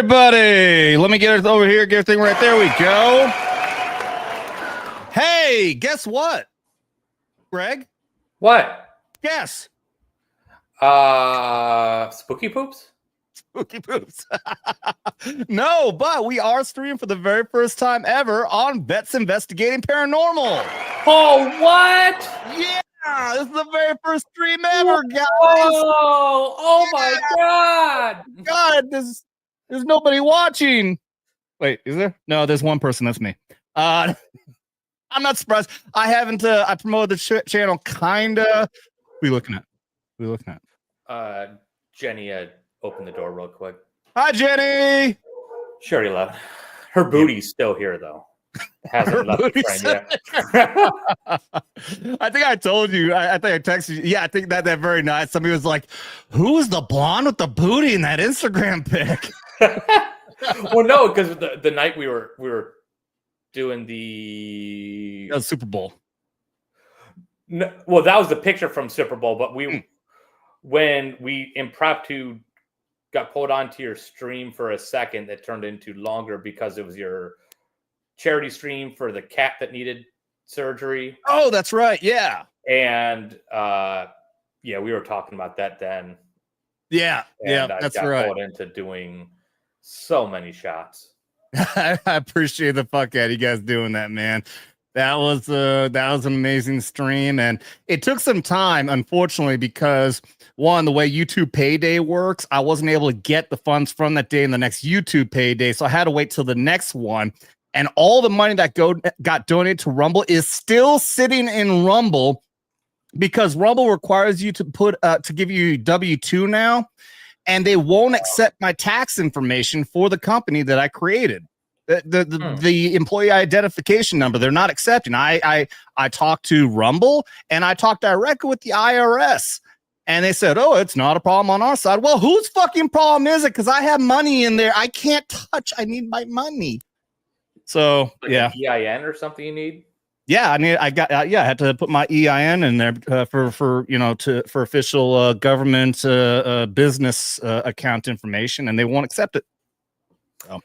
everybody. Let me get it over here. Get everything right there. We go. Hey, guess what? Greg? What? Guess. Spooky poops? Spooky poops. No, but we are streaming for the very first time ever on Vets Investigating Paranormal. Oh, what? Yeah, this is the very first stream ever, guys. Oh my God. God, there's nobody watching. Wait, is there? No, there's one person. That's me. I'm not surprised. I haven't. I promoted the channel. Kinda. What are you looking at? Jenny, open the door real quick. Hi, Jenny. She already left. Her booty's still here, though. Hasn't left the frame yet. I think I told you. I think I texted you. Yeah, I think that very night. Somebody was like, "Who's the blonde with the booty in that Instagram pic?" Well, no, because the night we were doing the Super Bowl. No, well, that was the picture from Super Bowl, but when we impromptu got pulled onto your stream for a second, that turned into longer because it was your charity stream for the cat that needed surgery. Oh, that's right. Yeah. And we were talking about that then. Yeah. And yeah, that's got right. pulled into doing so many shots. I appreciate the fuck out of you guys doing that, man. That was an amazing stream, and it took some time, unfortunately, because one, the way YouTube payday works, I wasn't able to get the funds from that day in the next YouTube payday, so I had to wait till the next one. And all the money that got donated to Rumble is still sitting in Rumble because Rumble requires you to to give you W-2 now, and they won't accept my tax information for the company that I created. The employee identification number, they're not accepting. I talked to Rumble and I talked directly with the IRS, and they said, "Oh, it's not a problem on our side." Well, whose fucking problem is it? Because I have money in there. I can't touch. I need my money. So like yeah, EIN or something you need. Yeah, I had to put my EIN in there for official government business account information, and they won't accept it. So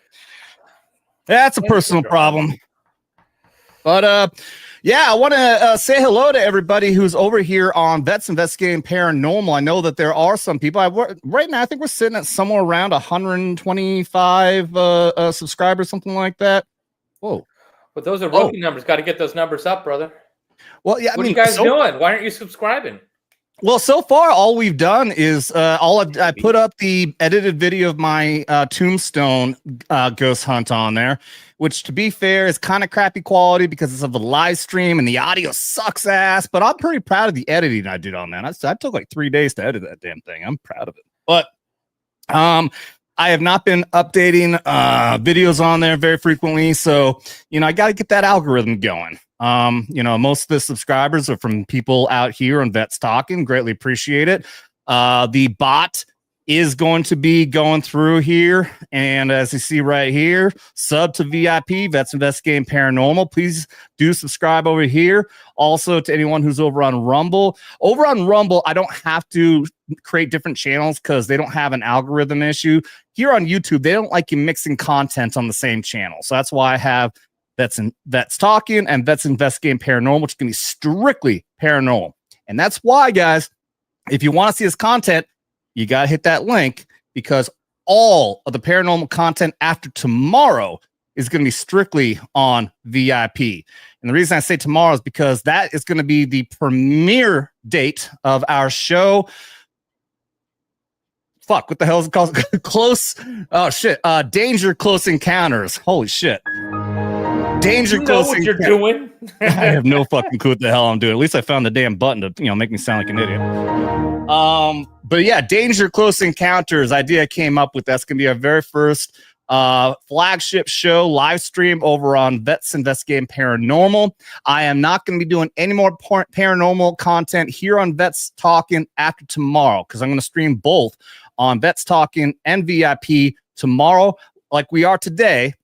that's a personal problem. But I want to say hello to everybody who's over here on Vets Investigating Paranormal. I know that there are some people. Right now, I think we're sitting at somewhere around 125 subscribers, something like that. Whoa. But those are rookie numbers. Got to get those numbers up, brother. Well, yeah. What are you guys doing? Why aren't you subscribing? Well, so far, all we've done is I put up the edited video of my tombstone ghost hunt on there, which, to be fair, is kind of crappy quality because it's of a live stream and the audio sucks ass. But I'm pretty proud of the editing I did on that. I took like 3 days to edit that damn thing. I'm proud of it. But I have not been updating videos on there very frequently, so I got to get that algorithm going. Most of the subscribers are from people out here on Vets Talkin. Greatly appreciate it. The bot is going to be going through here, and as you see right here, sub to VIP, Vets Investigating Paranormal. Please do subscribe over here. Also, to anyone who's over on Rumble. Over on Rumble, I don't have to create different channels because they don't have an algorithm issue. Here on YouTube, they don't like you mixing content on the same channel. So that's why I have Vets Talkin and Vets Investigating Paranormal, which is going to be strictly paranormal. And that's why, guys, if you want to see this content, you got to hit that link, because all of the paranormal content after tomorrow is going to be strictly on VIP. And the reason I say tomorrow is because that is going to be the premiere date of our show. Fuck, what the hell is it called? Close. Oh, shit. Danger Close Encounters. Holy shit. Danger Close Encounters. What you're doing? I have no fucking clue what the hell I'm doing. At least I found the damn button to, make me sound like an idiot. But yeah, Danger Close Encounters idea I came up with. That's going to be our very first flagship show live stream over on Vets Investigating Paranormal. I am not going to be doing any more paranormal content here on Vets Talkin after tomorrow, because I'm going to stream both on Vets Talkin and VIP tomorrow, like we are today.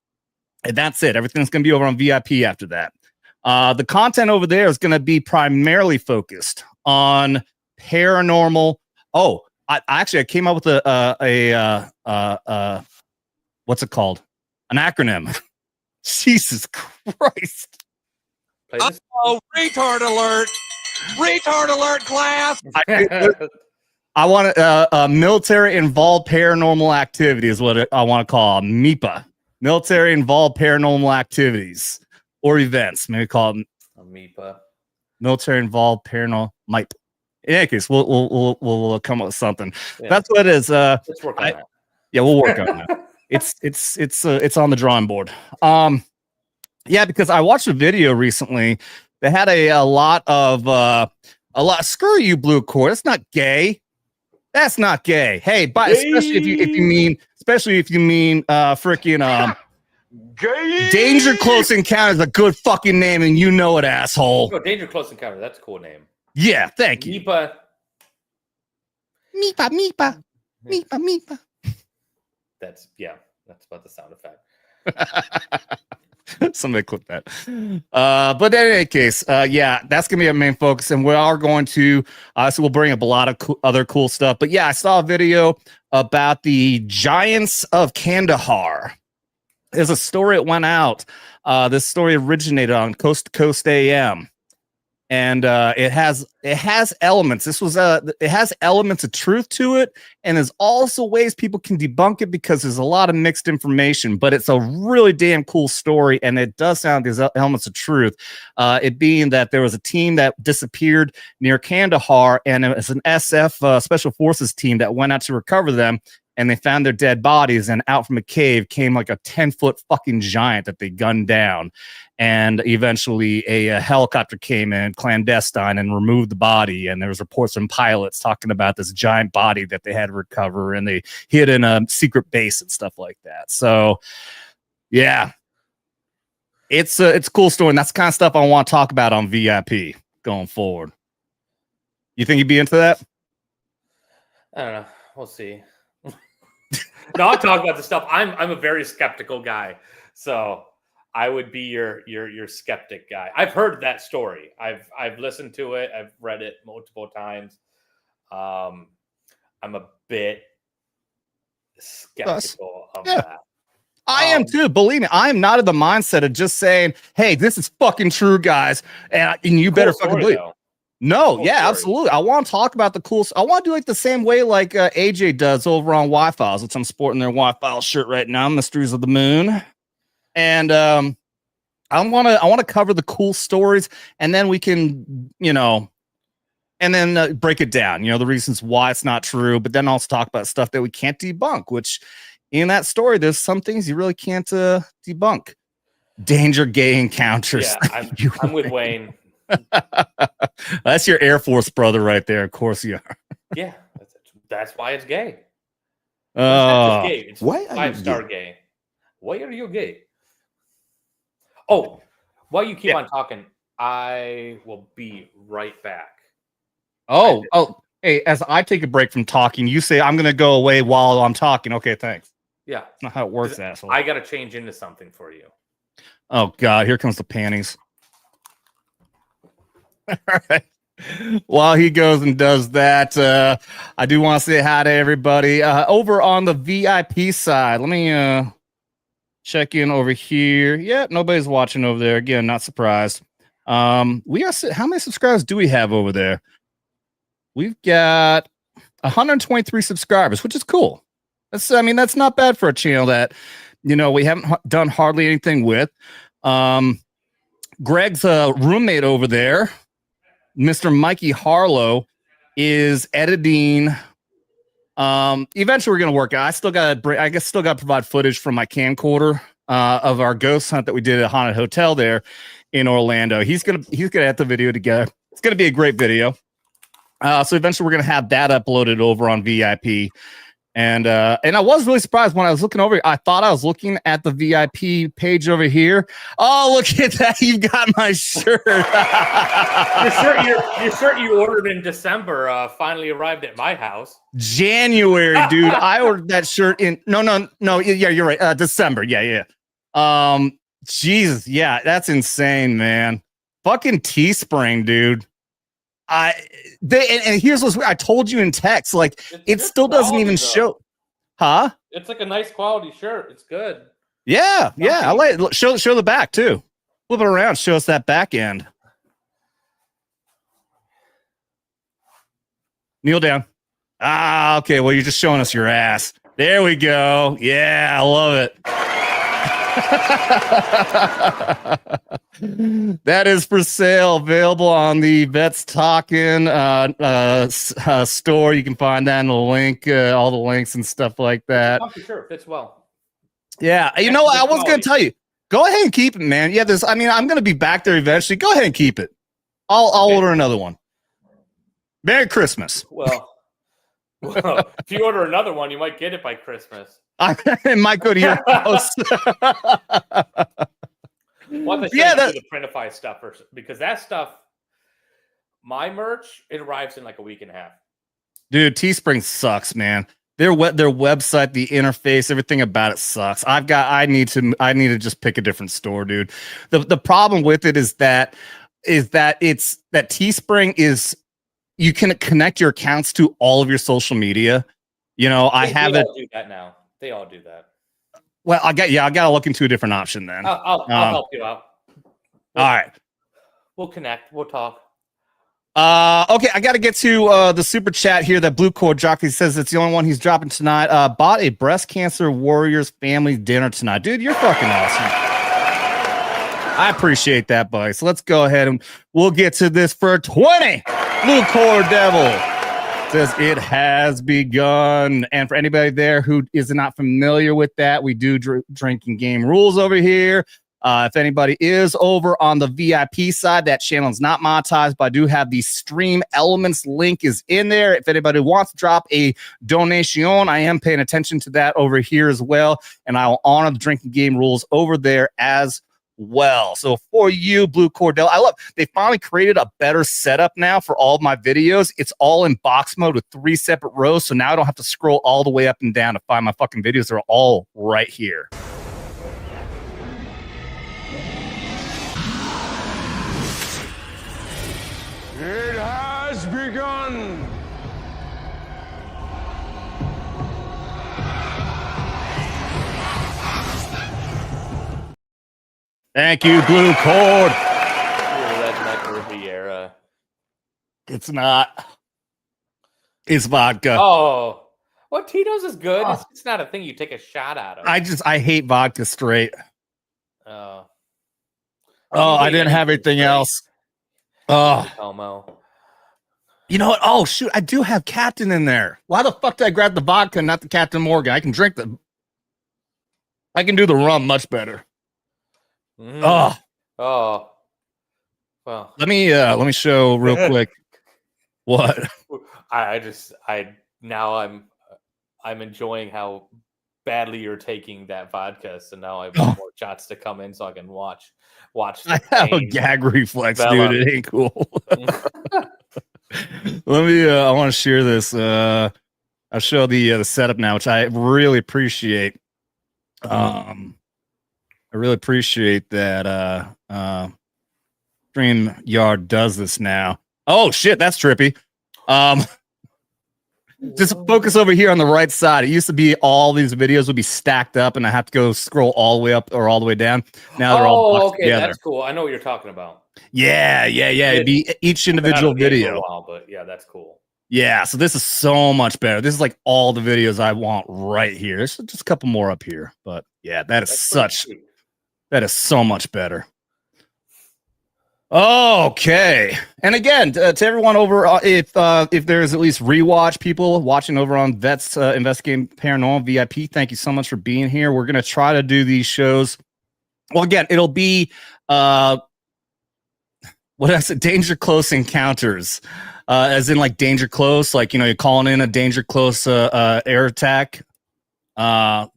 And that's it. Everything's going to be over on VIP after that. The content over there is going to be primarily focused on paranormal. Oh, I came up with a what's it called? An acronym. Jesus Christ. Oh, retard alert. Retard alert, class. I want military involved paranormal activity is what I want to call MIPA. Military involved paranormal activities or events. Maybe call them MIPA. Military involved paranormal MIPA. In any case, we'll come up with something. Yeah. That's what it is. Let's work on that. Yeah, we'll work on that. It's on the drawing board. Yeah, because I watched a video recently. They had a lot. Screw you, Blue Cord. It's not gay. That's not gay. Hey, but especially if you mean freaking Gay. Danger Close Encounter is a good fucking name, and you know it, asshole. Oh, Danger Close Encounter. That's a cool name. Yeah, thank you. MIPA. That's about the sound effect. Somebody clip that. But in any case, yeah, that's gonna be our main focus, and we are going to so we'll bring up a lot of other cool stuff. But yeah, I saw a video about the Giants of Kandahar. There's a story that went out. This story originated on Coast to Coast AM. And it has elements. It has elements of truth to it, and there's also ways people can debunk it because there's a lot of mixed information. But it's a really damn cool story, and it does sound there's elements of truth. It being that there was a team that disappeared near Kandahar, and it was an SF Special Forces team that went out to recover them. And they found their dead bodies, and out from a cave came like a 10-foot fucking giant that they gunned down. And eventually a helicopter came in clandestine and removed the body. And there was reports from pilots talking about this giant body that they had to recover, and they hid in a secret base and stuff like that. So yeah, it's a cool story. And that's the kind of stuff I want to talk about on VIP going forward. You think you'd be into that? I don't know. We'll see. No, I'll talk about the stuff. I'm a very skeptical guy, so I would be your skeptic guy. I've heard that story. I've listened to it. I've read it multiple times. I'm a bit skeptical of that. I am too. Believe me, I am not in the mindset of just saying, "Hey, this is fucking true, guys," and you better fucking believe. No, cool, yeah, absolutely. I want to talk about the cool. I want to do like the same way like AJ does over on Wi-Files, which I'm sporting their Wi-Fi shirt right now, Mysteries of the Moon. And I want to cover the cool stories, and then we can, and then break it down, the reasons why it's not true, but then also talk about stuff that we can't debunk, which in that story, there's some things you really can't debunk. Danger gay encounters. Yeah, I'm with Wayne. That's your Air Force brother right there. Of course you are. Yeah, that's why it's gay. It's why 5-star gay? Why are you gay? Oh, while you keep on talking, I will be right back. Oh, hey, as I take a break from talking, you say I'm going to go away while I'm talking. Okay, thanks. Yeah. That's not how it works, asshole. I got to change into something for you. Oh, God, here comes the panties. All right. While he goes and does that, I do want to say hi to everybody over on the VIP side. Let me check in over here. Yeah, nobody's watching over there. Again, not surprised. We are. How many subscribers do we have over there? We've got 123 subscribers, which is cool. That's not bad for a channel that we haven't done hardly anything with. Greg's roommate over there, Mr. Mikey Harlow, is editing. Eventually we're gonna work out. I still got to provide footage from my camcorder of our ghost hunt that we did at a haunted hotel there in Orlando. He's gonna edit the video together. It's gonna be a great video. So eventually we're gonna have that uploaded over on VIP. And I was really surprised when I was looking over. I thought I was looking at the VIP page over here. Oh, look at that! You've got my shirt. Your shirt you ordered in December finally arrived at my house. January, dude. I ordered that shirt in no. Yeah, you're right. December. Yeah. Jesus, yeah, that's insane, man. Fucking Teespring, dude. And here's what's weird. I told you in text, like it still doesn't even show. Huh? It's like a nice quality shirt. It's good. Yeah. I like it. Show the back too. Flip it around. Show us that back end. Kneel down. Okay. Well, you're just showing us your ass. There we go. Yeah, I love it. That is for sale, available on the Vets Talkin store. You can find that in the link, all the links and stuff like that. Sure, fits well. Yeah, you know what? I was going to tell you. Go ahead and keep it, man. Yeah, I'm going to be back there eventually. Go ahead and keep it. I'll order another one. Merry Christmas. Well, if you order another one, you might get it by Christmas. It might go to your house. The Printify stuff because that stuff, my merch, it arrives in like a week and a half. Dude, Teespring sucks, man. Their website, the interface, everything about it sucks. I need to just pick a different store, dude. The problem with it is that Teespring is, you can connect your accounts to all of your social media. You know, They all do that now. They all do that. Well, I got to look into a different option then. I'll help you out. All right. We'll connect. We'll talk. Okay, I got to get to the super chat here. That Blue Cord Jockey says it's the only one he's dropping tonight. Bought a breast cancer warriors family dinner tonight. Dude, you're fucking awesome. I appreciate that, buddy. So let's go ahead and we'll get to this for 20. Blue Cord Devil says it has begun. And for anybody there who is not familiar with that, we do drinking game rules over here. If anybody is over on the VIP side, that channel is not monetized, but I do have the Stream Elements link is in there. If anybody wants to drop a donation, I am paying attention to that over here as well, and I will honor the drinking game rules over there as well. So for you, Blue Cordell, I love, they finally created a better setup now for all of my videos. It's all in box mode with 3 separate rows, so now I don't have to scroll all the way up and down to find my fucking videos. They're all right here. It has begun. Thank you, Blue Cord. Redneck Riviera. It's not. It's vodka. Oh, well, Tito's is good. It's not a thing you take a shot out of. I hate vodka straight. Oh, I didn't have anything else. Homo. You know what? Oh, shoot. I do have Captain in there. Why the fuck did I grab the vodka and not the Captain Morgan? I can do the rum much better. Well, let me show real quick. What? I'm enjoying how badly you're taking that vodka. So now I want more shots to come in so I can watch. I have a gag reflex, dude. It ain't cool. Let me. I want to share this. I'll show the setup now, which I really appreciate. I really appreciate that. StreamYard does this now. Oh shit, that's trippy. Just focus over here on the right side. It used to be all these videos would be stacked up, and I have to go scroll all the way up or all the way down. Now they're all okay. together. That's cool. I know what you're talking about. Yeah. It'd be each individual video. But yeah, that's cool. Yeah, so this is so much better. This is like all the videos I want right here. There's just a couple more up here, but yeah, that is so much better. Okay, and again, to everyone over, if there's at least rewatch people watching over on Vets Investigating Paranormal VIP, thank you so much for being here. We're gonna try to do these shows. Well, again, it'll be Danger Close Encounters, as in like Danger Close, like you're calling in a Danger Close air attack. My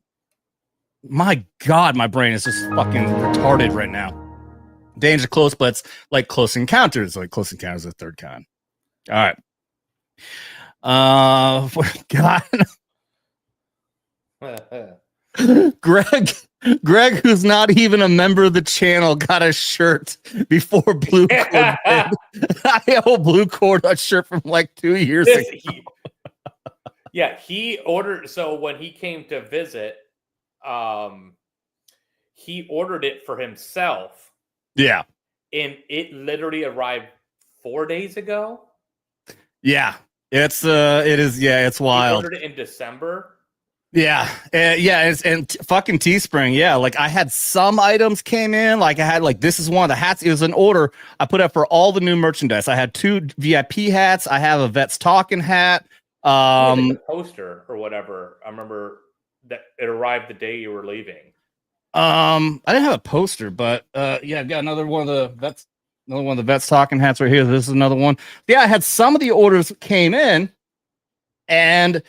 God, my brain is just fucking retarded right now. Danger Close, but it's like Close Encounters, like Close Encounters of the Third Kind. All right. Greg, who's not even a member of the channel, got a shirt before Blue Cord did. I owe Blue Cord a shirt from like 2 years ago. Yeah, he ordered. So when he came to visit, he ordered it for himself. Yeah. And it literally arrived 4 days ago. Yeah. It's it's wild. He ordered it in December. Yeah, fucking Teespring. Yeah, like I had some items came in. Like I had this is one of the hats. It was an order I put up for all the new merchandise. I had 2 VIP hats. I have a Vets Talkin hat. A poster or whatever. I remember that it arrived the day you were leaving. I didn't have a poster, but yeah, I've got another one of the Vets Talkin hats right here. This is another one. Yeah, I had some of the orders came in, and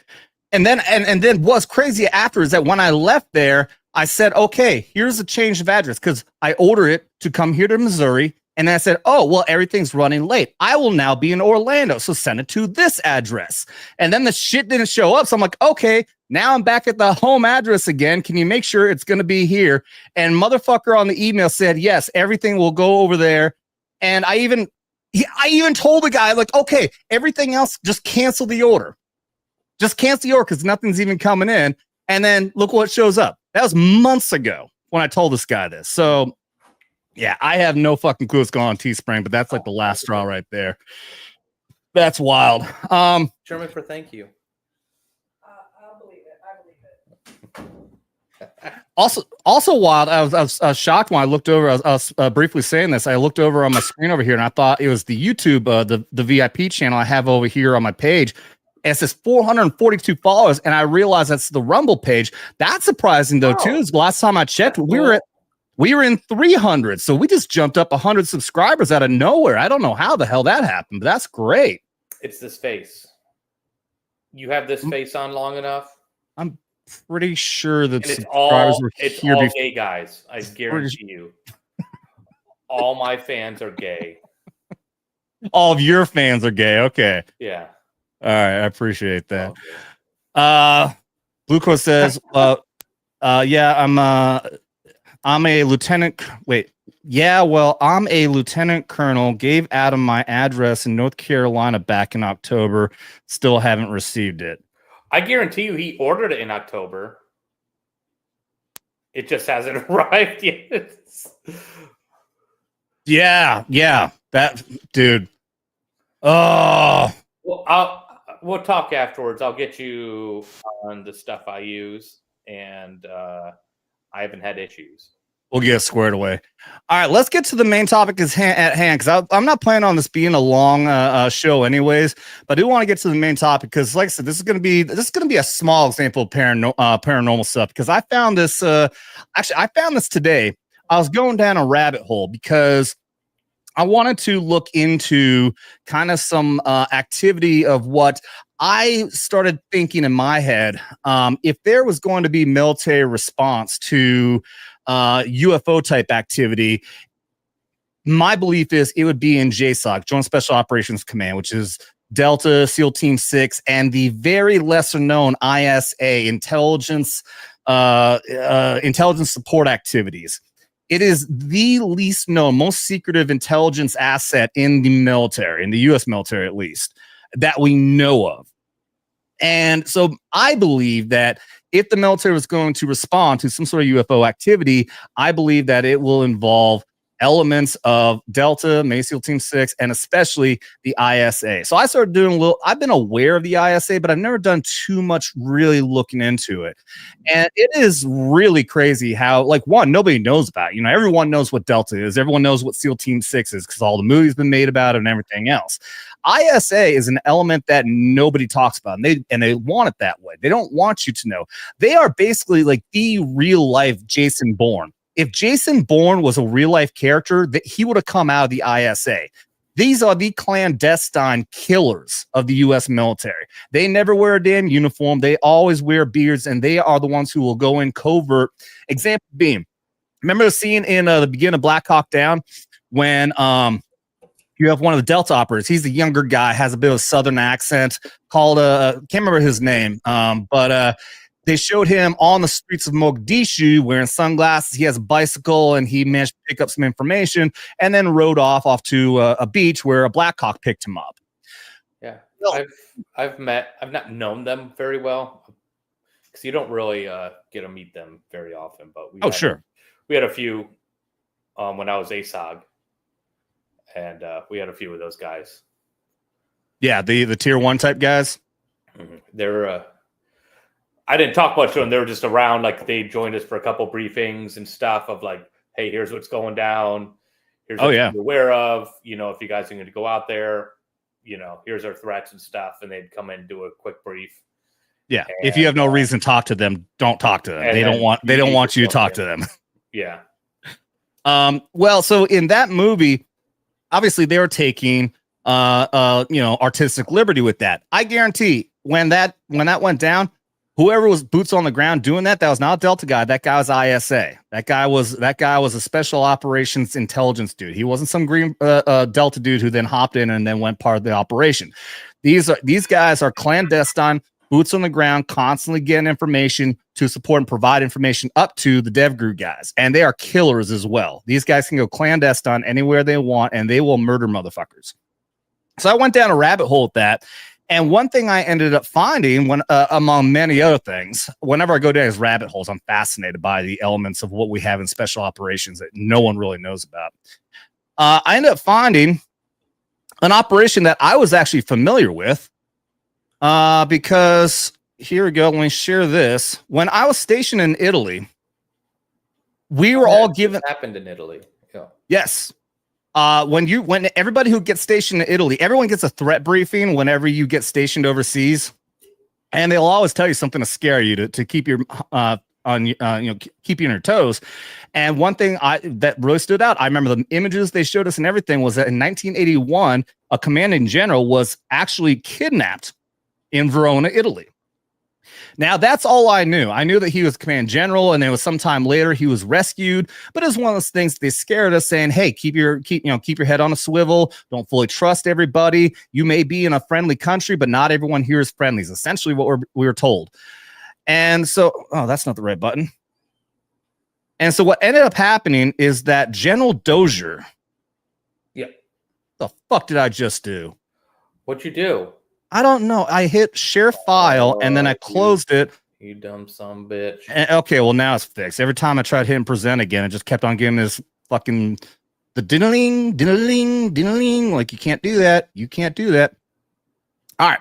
then what's crazy after is that when I left there, I said, okay, here's a change of address because I ordered it to come here to Missouri. And then I said, oh, well, everything's running late. I will now be in Orlando. So send it to this address. And then the shit didn't show up. So I'm like, okay, now I'm back at the home address again. Can you make sure it's going to be here? And motherfucker on the email said, yes, everything will go over there. And I even told the guy, like, okay, everything else, just cancel the order. Just cancel the order because nothing's even coming in. And then look what shows up. That was months ago when I told this guy this. So, yeah, I have no fucking clue what's going on Teespring, but that's like the last straw right there. That's wild. German for thank you. I'll believe it. Also wild. I was shocked when I looked over. I was briefly saying this. I looked over on my screen over here, and I thought it was the YouTube, the VIP channel I have over here on my page. And it says 442 followers, and I realized that's the Rumble page. That's surprising though too. The last time I checked, we were in 300, so we just jumped up 100 subscribers out of nowhere. I don't know how the hell that happened, but that's great. It's this face. You have this face on long enough. I'm pretty sure that it's subscribers all gay guys. I guarantee you. All my fans are gay. All of your fans are gay. Okay. Yeah. All right, I appreciate that. Okay. Blue Crow says, yeah, I'm a lieutenant. Wait, yeah, well, I'm a lieutenant colonel. Gave Adam my address in North Carolina back in October. Still haven't received it. I guarantee you he ordered it in October. It just hasn't arrived yet. Yeah. That dude. Oh. Well, we'll talk afterwards. I'll get you on the stuff I use, and I haven't had issues. We'll get squared away. All right, let's get to the main topic at hand, because I'm not planning on this being a long show, anyways. But I do want to get to the main topic because, like I said, this is going to be a small example of paranormal stuff. Because I found this. Actually, I found this today. I was going down a rabbit hole because I wanted to look into kind of some activity of what I started thinking in my head. If there was going to be military response to UFO type activity, my belief is it would be in JSOC, Joint Special Operations Command, which is Delta, SEAL Team 6, and the very lesser known ISA, intelligence support activities. It is the least known, most secretive intelligence asset in the military, in the U.S. military at least, that we know of. And so I believe that if the military was going to respond to some sort of UFO activity, I believe that it will involve elements of Delta, SEAL Team 6, and especially the ISA. So I started doing I've been aware of the ISA, but I've never done too much really looking into it. And it is really crazy how, one, nobody knows about it. Everyone knows what Delta is. Everyone knows what SEAL Team 6 is because all the movies been made about it and everything else. ISA is an element that nobody talks about, and they want it that way. They don't want you to know. They are basically like the real life Jason Bourne. If Jason Bourne was a real life character, he would have come out of the ISA. These are the clandestine killers of the U.S. military. They never wear a damn uniform. They always wear beards, and they are the ones who will go in covert. Example being, remember the scene in the beginning of Black Hawk Down when you have one of the Delta operators. He's the younger guy, has a bit of a Southern accent, called can't remember his name, but they showed him on the streets of Mogadishu wearing sunglasses. He has a bicycle, and he managed to pick up some information and then rode off to a beach where a Black Hawk picked him up. Yeah. I've not known them very well because you don't really get to meet them very often. But we had a few when I was ASOG, and we had a few of those guys. Yeah, the tier 1 type guys. Mm-hmm. They're I didn't talk much to them. They were just around, like they joined us for a couple briefings and stuff of like, hey, here's what's going down. Here's what you're aware of. If you guys are going to go out there, here's our threats and stuff. And they'd come in and do a quick brief. Yeah. And, if you have no reason to talk to them, don't talk to them. They don't want you to talk to them. Yeah. Well, so in that movie, obviously they were taking artistic liberty with that. I guarantee when that went down, whoever was boots on the ground doing that was not a Delta guy. That guy was ISA. That guy was a special operations intelligence dude. He wasn't some green Delta dude who then hopped in and then went part of the operation. These guys are clandestine, boots on the ground, constantly getting information to support and provide information up to the DevGru guys. And they are killers as well. These guys can go clandestine anywhere they want, and they will murder motherfuckers. So I went down a rabbit hole with that. And one thing I ended up finding, when among many other things, whenever I go down these rabbit holes, I'm fascinated by the elements of what we have in special operations that no one really knows about. I ended up finding an operation that I was actually familiar with because, here we go, let me share this. When I was stationed in Italy, we were all given... happened in Italy. Yeah. Yes. When everybody who gets stationed in Italy, everyone gets a threat briefing whenever you get stationed overseas, and they'll always tell you something to scare you to keep your keep you on your toes. And one thing that really stood out, I remember the images they showed us and everything, was that in 1981, a commanding general was actually kidnapped in Verona, Italy. Now, that's all I knew. I knew that he was command general, and then was sometime later he was rescued. But it was one of those things they scared us, saying, "Hey, keep your head on a swivel. Don't fully trust everybody. You may be in a friendly country, but not everyone here is friendly." Is essentially what we were told. And so, that's not the right button. And so, what ended up happening is that General Dozier. Yeah. The fuck did I just do? What'd you do? I don't know. I hit share file and then I closed it. You dumb son of a bitch. And, okay, well, now it's fixed. Every time I tried hitting present again, it just kept on giving this fucking the diddling. Like, you can't do that. You can't do that. All right.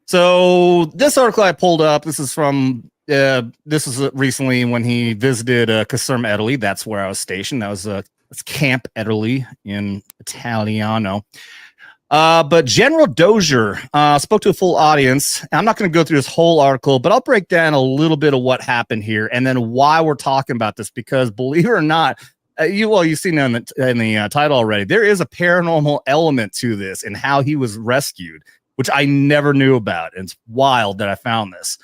So this article I pulled up, this is from recently when he visited Caserma, Italy. That's where I was stationed. That was it's Camp Italy in Italiano. But General Dozier spoke to a full audience. I'm not going to go through this whole article, but I'll break down a little bit of what happened here and then why we're talking about this. Because believe it or not, you've seen it in the title already. There is a paranormal element to this and how he was rescued, which I never knew about. And it's wild that I found this.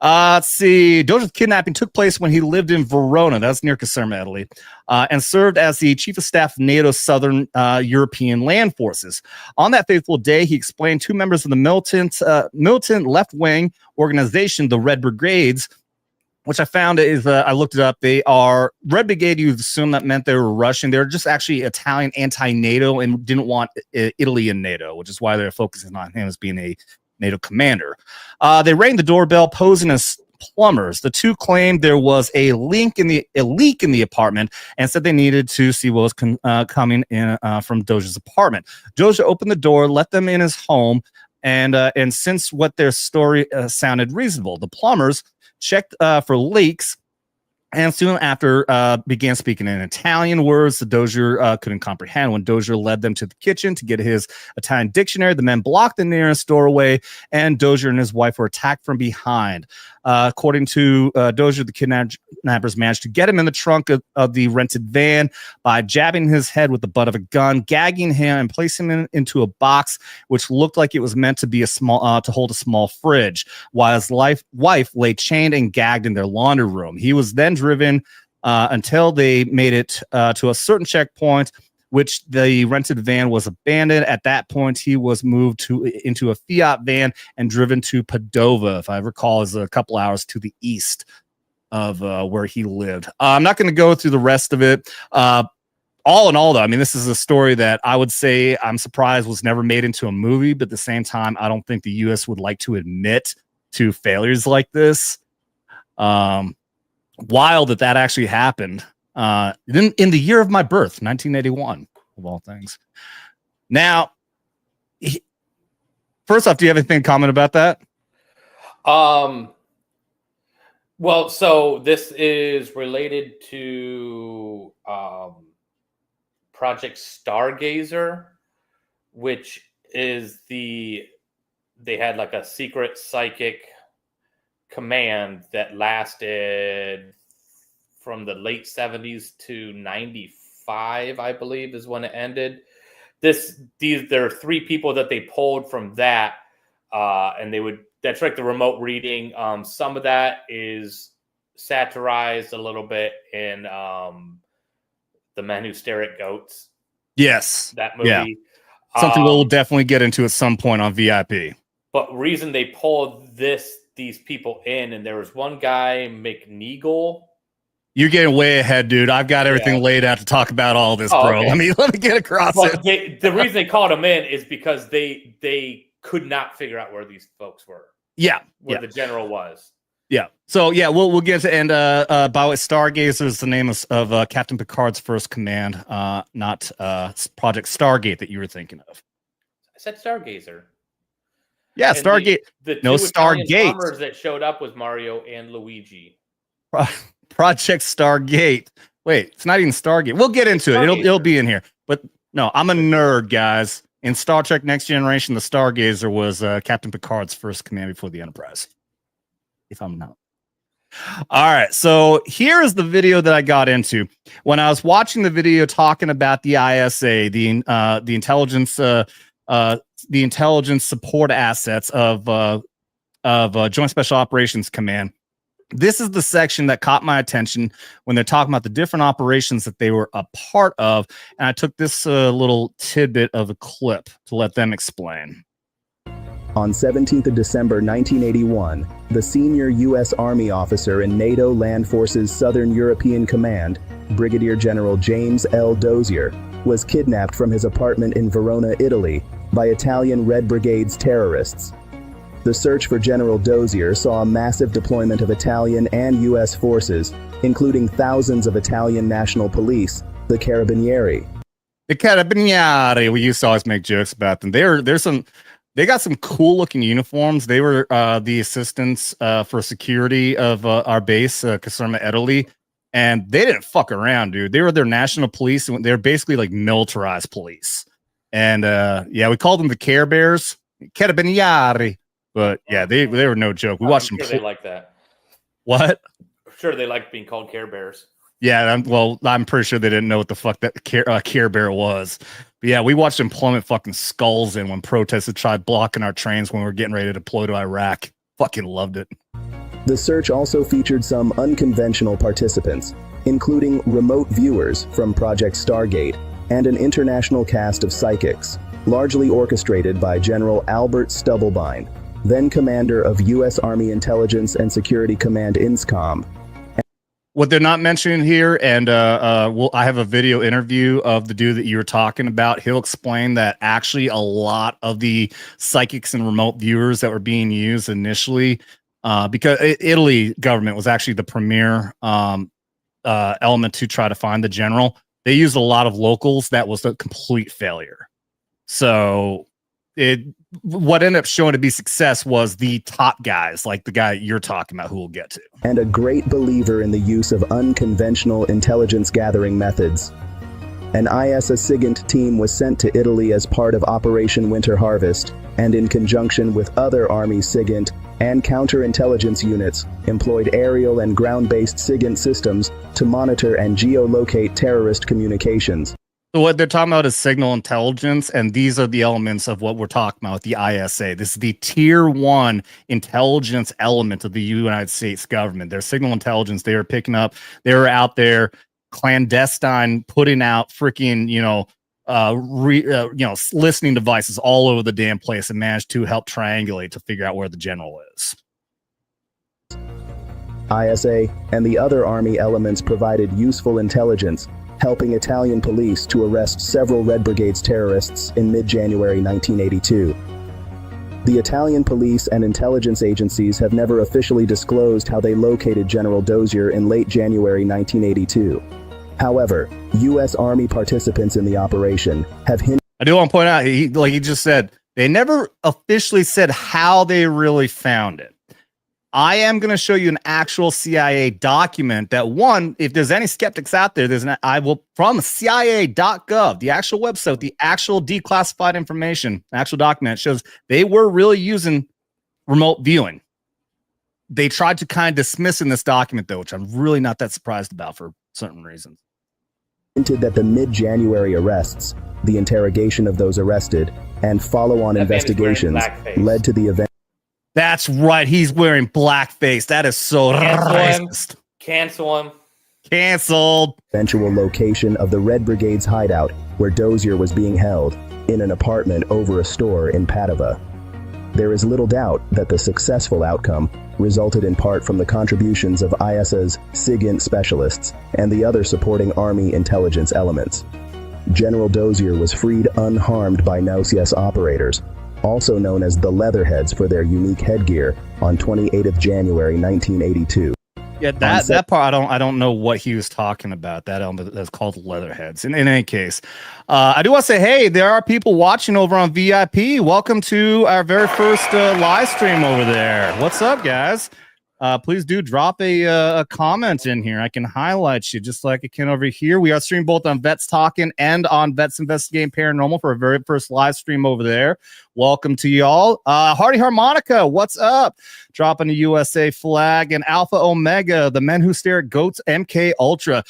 Let's see. Dozier's kidnapping took place when he lived in Verona, that's near Caserma, Italy, and served as the chief of staff of NATO's Southern European land forces. On that fateful day, he explained two members of the militant left-wing organization, the Red Brigades, which I found is, I looked it up. They are Red Brigade. You'd assume that meant they were Russian. They're just actually Italian anti-NATO and didn't want Italy in NATO, which is why they're focusing on him as being a NATO commander. They rang the doorbell posing as plumbers. The two claimed there was a leak in the apartment and said they needed to see what was coming in from Dozier's apartment. Dozier opened the door, let them in his home, and since what their story sounded reasonable, the plumbers checked for leaks and soon after began speaking in Italian words the Dozier couldn't comprehend. When Dozier led them to the kitchen to get his Italian dictionary, the men blocked the nearest doorway, and Dozier and his wife were attacked from behind. According to Dozier, the kidnappers managed to get him in the trunk of the rented van by jabbing his head with the butt of a gun, gagging him, and placing him into a box which looked like it was meant to be to hold a small fridge, while his wife lay chained and gagged in their laundry room. He was then driven until they made it to a certain checkpoint, which the rented van was abandoned. At that point, he was moved into a Fiat van and driven to Padova, if I recall, is a couple hours to the east of where he lived. I'm not going to go through the rest of it. all in all, though, I mean, this is a story that I would say I'm surprised was never made into a movie, but at the same time, I don't think the U.S. would like to admit to failures like this. Wild that actually happened in the year of my birth, 1981, of all things. Now, first off, do you have anything to comment about that? Well, so this is related to Project Stargazer, which is they had like a secret psychic command that lasted from the late 70s to 95, I believe, is when it ended. There are 3 people that they pulled from that, and that's like the remote reading. Some of that is satirized a little bit in The Men Who Stare at Goats. Yes. That movie. Yeah. Something we'll definitely get into at some point on VIP. But reason they pulled these people in, and there was one guy, McNeagle. You're getting way ahead, dude. I've got everything laid out to talk about all this, bro. Okay. Let me get across it. The reason they called him in is because they could not figure out where these folks were. Yeah. Where the general was. Yeah. So yeah, we'll get to end. By way, Stargazer is the name of Captain Picard's first command, not Project Stargate that you were thinking of. I said Stargazer. Yeah, And Stargate. The no, two Italian Stargate. bombers that showed up was Mario and Luigi. Project Stargate. Wait, it's not even Stargate. We'll get into it. It'll be in here. But no, I'm a nerd, guys. In Star Trek Next Generation, the Stargazer was Captain Picard's first command before the Enterprise. If I'm not. All right, so here is the video that I got into when I was watching the video talking about the ISA, the intelligence support assets of Joint Special Operations Command. This is the section that caught my attention when they're talking about the different operations that they were a part of, and I took this little tidbit of a clip to let them explain. On 17th of December 1981, the senior U.S. Army officer in NATO Land Forces Southern European Command, Brigadier General James L. Dozier, was kidnapped from his apartment in Verona, Italy, by Italian Red Brigade's terrorists. The search for General Dozier saw a massive deployment of Italian and U.S. forces, including thousands of Italian National Police, the Carabinieri. The Carabinieri, we used to always make jokes about them. They got some cool looking uniforms. They were the assistants for security of our base, Caserma, Italy. And they didn't fuck around, dude. They were their national police. And they're basically like militarized police. And we called them the Care Bears, Carabinieri. But yeah, they were no joke. We watched them. They like that. What? I'm sure they like being called Care Bears. Yeah, I'm pretty sure they didn't know what the fuck that Care Bear was. But yeah, we watched them plummet fucking skulls in when protesters tried blocking our trains when we were getting ready to deploy to Iraq. Fucking loved it. The search also featured some unconventional participants, including remote viewers from Project Stargate and an international cast of psychics, largely orchestrated by General Albert Stubblebine, then commander of U.S. Army Intelligence and Security Command INSCOM. What they're not mentioning here, and I have a video interview of the dude that you were talking about. He'll explain that actually a lot of the psychics and remote viewers that were being used initially, because Italy government was actually the premier element to try to find the general. They used a lot of locals. That was a complete failure. So what ended up showing to be success was the top guys, like the guy you're talking about, who we'll get to. And a great believer in the use of unconventional intelligence gathering methods. An ISA SIGINT team was sent to Italy as part of Operation Winter Harvest, and in conjunction with other Army SIGINT and counterintelligence units, employed aerial and ground-based SIGINT systems to monitor and geolocate terrorist communications. So what they're talking about is signal intelligence, and these are the elements of what we're talking about with the ISA. This is the tier 1 intelligence element of the United States government. Their signal intelligence, they were picking up, they were out there clandestine, putting out freaking, listening devices all over the damn place and managed to help triangulate to figure out where the general is. ISA and the other Army elements provided useful intelligence, helping Italian police to arrest several Red Brigade's terrorists in mid-January 1982. The Italian police and intelligence agencies have never officially disclosed how they located General Dozier in late January 1982. However, U.S. Army participants in the operation have hinted. I do want to point out, like he just said, they never officially said how they really found it. I am going to show you an actual CIA document that, one, if there's any skeptics out there, from CIA.gov, the actual website, the actual declassified information, actual document shows they were really using remote viewing. They tried to kind of dismiss in this document, though, which I'm really not that surprised about for certain reasons. Hinted that the mid-January arrests, the interrogation of those arrested, and follow-on investigations led to the event. That's right. He's wearing blackface. That is so racist. Cancel him. Canceled. Eventual location of the Red Brigade's hideout, where Dozier was being held, in an apartment over a store in Padova. There is little doubt that the successful outcome resulted in part from the contributions of ISA's SIGINT specialists and the other supporting Army intelligence elements. General Dozier was freed unharmed by NOCIS operators, also known as the Leatherheads for their unique headgear, on 28th January 1982. Yeah, that part I don't know what he was talking about. That element that's called Leatherheads. In any case, I do want to say, hey, there are people watching over on VIP. Welcome to our very first live stream over there. What's up, guys? Please do drop a comment in here. I can highlight you just like I can over here. We are streaming both on Vets Talkin and on Vets Investigating Paranormal for our very first live stream over there. Welcome to y'all. Hardy Harmonica, what's up? Dropping the USA flag. And Alpha Omega, the men who stare at goats, MK Ultra.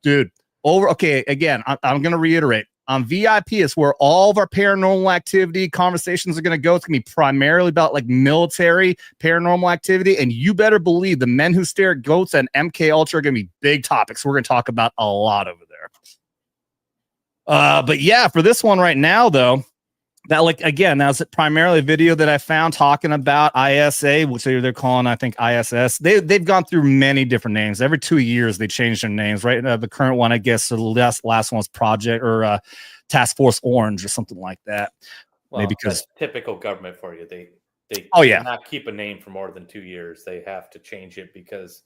Dude, okay, again, I'm going to reiterate. On VIP is where all of our paranormal activity conversations are going to go. It's going to be primarily about like military paranormal activity. And you better believe the men who stare at goats and MK Ultra are going to be big topics. We're going to talk about a lot over there. But yeah, for this one right now, though, that's primarily a video that I found talking about ISA, which they're calling, I think, ISS. They've gone through many different names. Every 2 years, they change their names, right? The current one, I guess, the last one was Project or Task Force Orange or something like that. Well, maybe because typical government for you. They cannot keep a name for more than 2 years. They have to change it because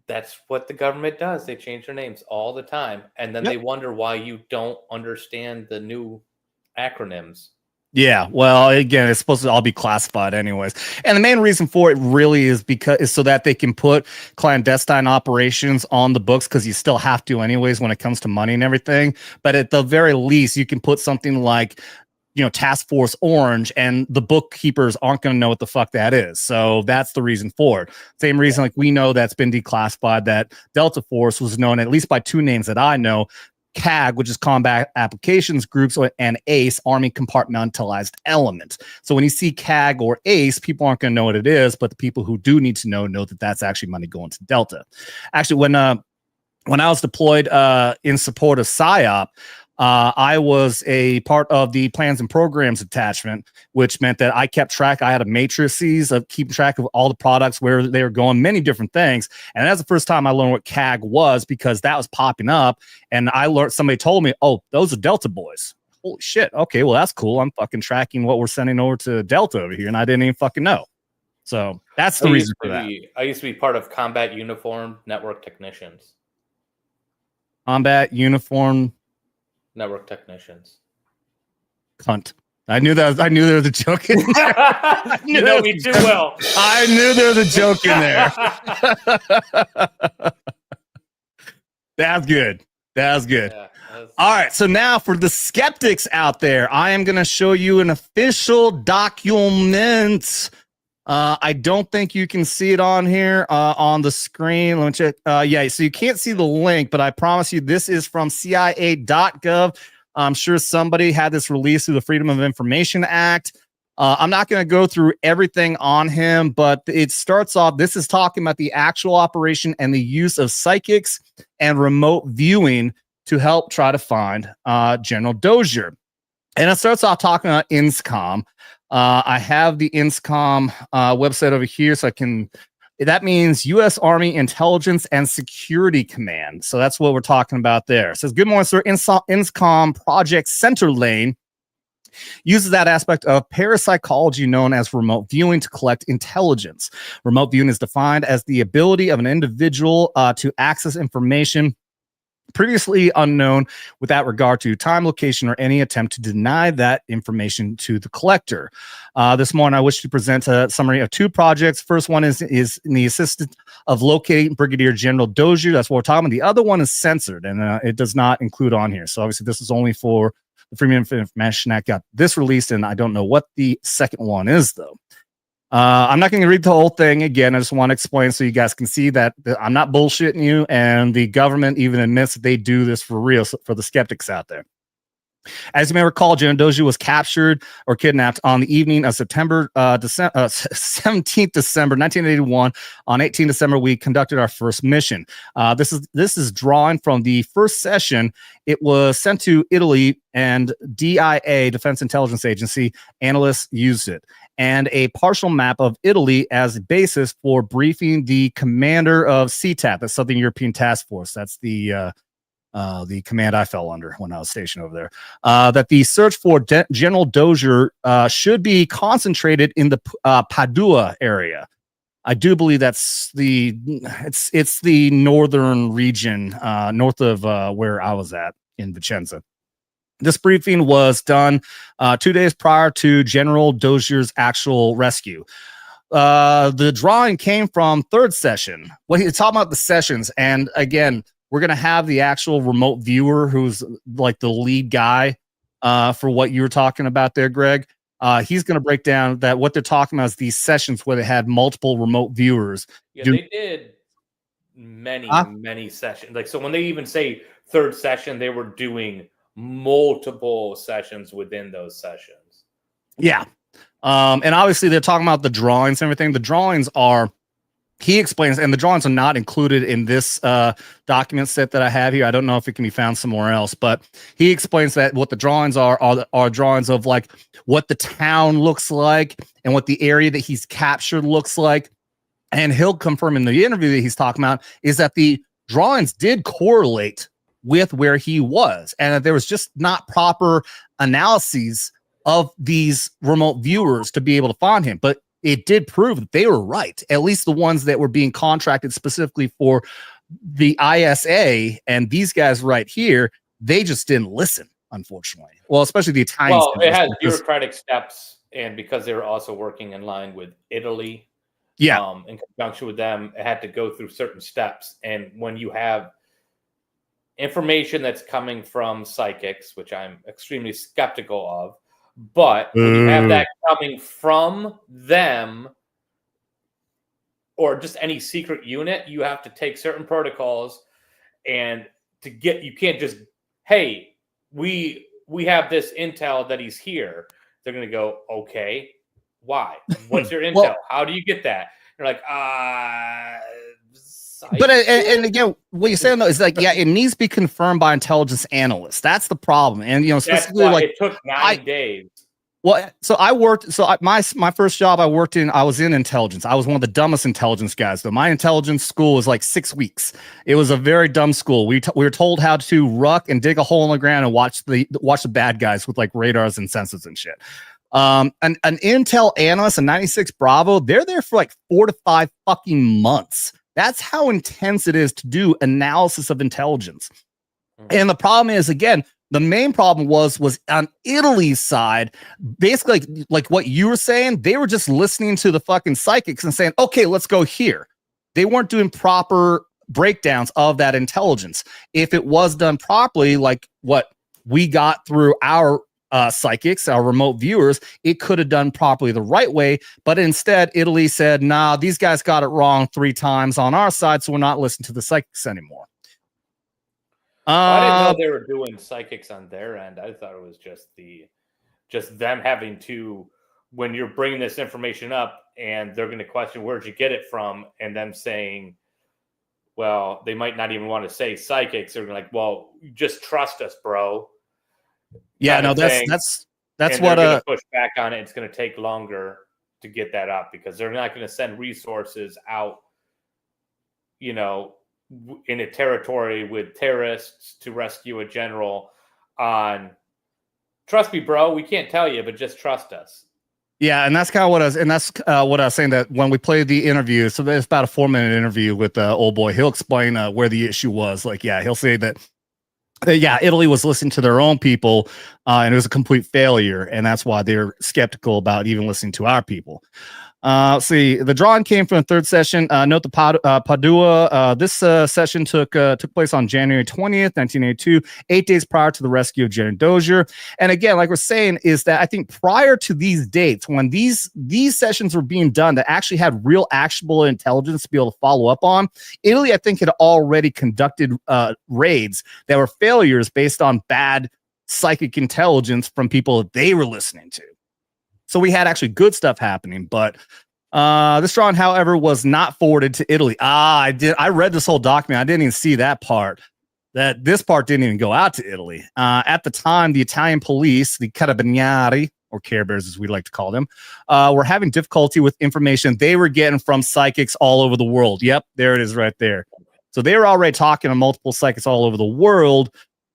that's what the government does. They change their names all the time. And then they wonder why you don't understand the new acronyms. Yeah, well, again, it's supposed to all be classified anyways. And the main reason for it really is so that they can put clandestine operations on the books, because you still have to anyways when it comes to money and everything. But at the very least, you can put something like, Task Force Orange, and the bookkeepers aren't going to know what the fuck that is. So that's the reason for it. Same reason, like we know that's been declassified, that Delta Force was known at least by two names that I know. CAG, which is Combat Applications Groups, and ACE, Army Compartmentalized Element. So when you see CAG or ACE, people aren't going to know what it is, but the people who do need to know that that's actually money going to Delta. Actually, when I was deployed in support of PSYOP, I was a part of the plans and programs attachment, which meant that I kept track. I had a matrices of keeping track of all the products, where they were going, many different things. And that's the first time I learned what CAG was, because that was popping up. And somebody told me, oh, those are Delta boys. Holy shit. Okay, well, that's cool. I'm fucking tracking what we're sending over to Delta over here, and I didn't even fucking know. So that's the reason for that. I used to be part of Combat Uniform Network Technicians. Combat Uniform Network Technicians. Cunt. I knew there was a joke in there. You know me too well. I knew there was a joke in there. That's good. Yeah, all right. So now for the skeptics out there, I am going to show you an official document. I don't think you can see it on here on the screen. Let me check. Yeah, so you can't see the link, but I promise you this is from CIA.gov. I'm sure somebody had this released through the Freedom of Information Act. I'm not going to go through everything on him, but it starts off, this is talking about the actual operation and the use of psychics and remote viewing to help try to find General Dozier. And it starts off talking about INSCOM. I have the INSCOM website over here, so I can That means U.S. Army Intelligence and Security Command. So that's what we're talking about there. It says, good morning, sir. INSCOM Project Center Lane uses that aspect of parapsychology known as remote viewing to collect intelligence. Remote viewing is defined as the ability of an individual to access information previously unknown without regard to time, location, or any attempt to deny that information to the collector. This morning, I wish to present a summary of two projects. First one is in the assistance of locating Brigadier General Dozier. That's what we're talking about. The other one is censored, and it does not include on here. So obviously, this is only for the Freedom of Information Act got this released, and I don't know what the second one is, though. I'm not going to read the whole thing again. I just want to explain so you guys can see that I'm not bullshitting you, and the government even admits that they do this for real, for the skeptics out there. As you may recall, General Dozier was captured or kidnapped on the evening of 17th December 1981. On 18 December, we conducted our first mission. This is drawn from the first session. It was sent to Italy, and DIA, Defense Intelligence Agency, analysts used it, and a partial map of Italy as a basis for briefing the commander of CTAP, the Southern European Task Force. That's the command I fell under when I was stationed over there, that the search for General Dozier should be concentrated in the Padua area. I do believe that's it's the northern region, north of where I was at in Vicenza. This briefing was done 2 days prior to General Dozier's actual rescue. The drawing came from third session. Well, he's talking about the sessions, and again, we're going to have the actual remote viewer who's like the lead guy for what you were talking about there, Greg. He's going to break down that what they're talking about is these sessions where they had multiple remote viewers. Yeah, they did many sessions. Like, so when they even say third session, they were doing multiple sessions within those sessions. Yeah. And obviously they're talking about the drawings and everything. The drawings are, he explains, and the drawings are not included in this document set that I have here. I don't know if it can be found somewhere else, but he explains that what the drawings are drawings of like what the town looks like and what the area that he's captured looks like. And he'll confirm in the interview that he's talking about is that the drawings did correlate with where he was, and that there was just not proper analyses of these remote viewers to be able to find him. But it did prove that they were right, at least the ones that were being contracted specifically for the ISA, and these guys right here, they just didn't listen, unfortunately. Well, especially the Italians. Well, it has bureaucratic steps, and because they were also working in line with Italy, in conjunction with them, it had to go through certain steps. And when you have information that's coming from psychics, which I'm extremely skeptical of, but when you have that coming from them or just any secret unit, you have to take certain protocols, and you can't just, hey, we have this intel that he's here. They're going to go, okay, why? What's your intel? Well, how do you get that? You're like, but and again, what you're saying though is like, yeah, it needs to be confirmed by intelligence analysts. That's the problem, and specifically like it took 9 days. Well, so I worked. So my first job I worked in, I was in intelligence. I was one of the dumbest intelligence guys, though. My intelligence school was like 6 weeks. It was a very dumb school. We were told how to ruck and dig a hole in the ground and watch the bad guys with like radars and sensors and shit. An intel analyst, a 96 Bravo, they're there for like 4 to 5 fucking months. That's how intense it is to do analysis of intelligence. And the problem is, again, the main problem was on Italy's side, basically like what you were saying, they were just listening to the fucking psychics and saying, okay, let's go here. They weren't doing proper breakdowns of that intelligence. If it was done properly, like what we got through our psychics, our remote viewers, it could have done properly the right way. But instead, Italy said, nah, these guys got it wrong 3 times on our side, so we're not listening to the psychics anymore. I didn't know they were doing psychics on their end. I thought it was just them having to, when you're bringing this information up and they're going to question, where'd you get it from? And them saying, well, they might not even want to say psychics. They're like, well, just trust us, bro. Yeah, no, that's and what they're gonna push back on it. It's going to take longer to get that up because they're not going to send resources out you know, in a territory with terrorists to rescue a general on, trust me, bro, we can't tell you, but just trust us. Yeah, and that's kind of what I was saying, that when we played the interview, so there's about a 4-minute interview with old boy. He'll explain where the issue was. Like, yeah, he'll say that Italy was listening to their own people, and it was a complete failure, and that's why they're skeptical about even listening to our people. See, the drawing came from the third session. Note the Padua. This session took place on January 20th, 1982, 8 days prior to the rescue of General Dozier. And again, like we're saying, is that I think prior to these dates, when these sessions were being done that actually had real actionable intelligence to be able to follow up on, Italy, I think, had already conducted raids that were failures based on bad psychic intelligence from people that they were listening to. So we had actually good stuff happening, but this drawing, however, was not forwarded to Italy. I read this whole document. I didn't even see that part. That this part didn't even go out to Italy. At the time, the Italian police, the Carabinieri, or Care Bears as we like to call them, were having difficulty with information they were getting from psychics all over the world. Yep, there it is right there. So they were already talking to multiple psychics all over the world,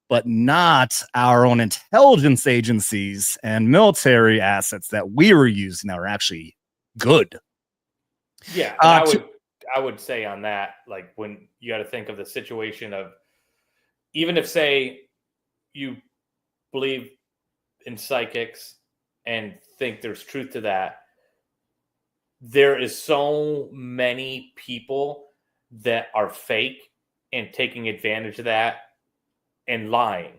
but not our own intelligence agencies and military assets that we were using that were actually good. Yeah, I would say on that, like, when you got to think of the situation of, even if, say, you believe in psychics and think there's truth to that, there is so many people that are fake and taking advantage of that and lying.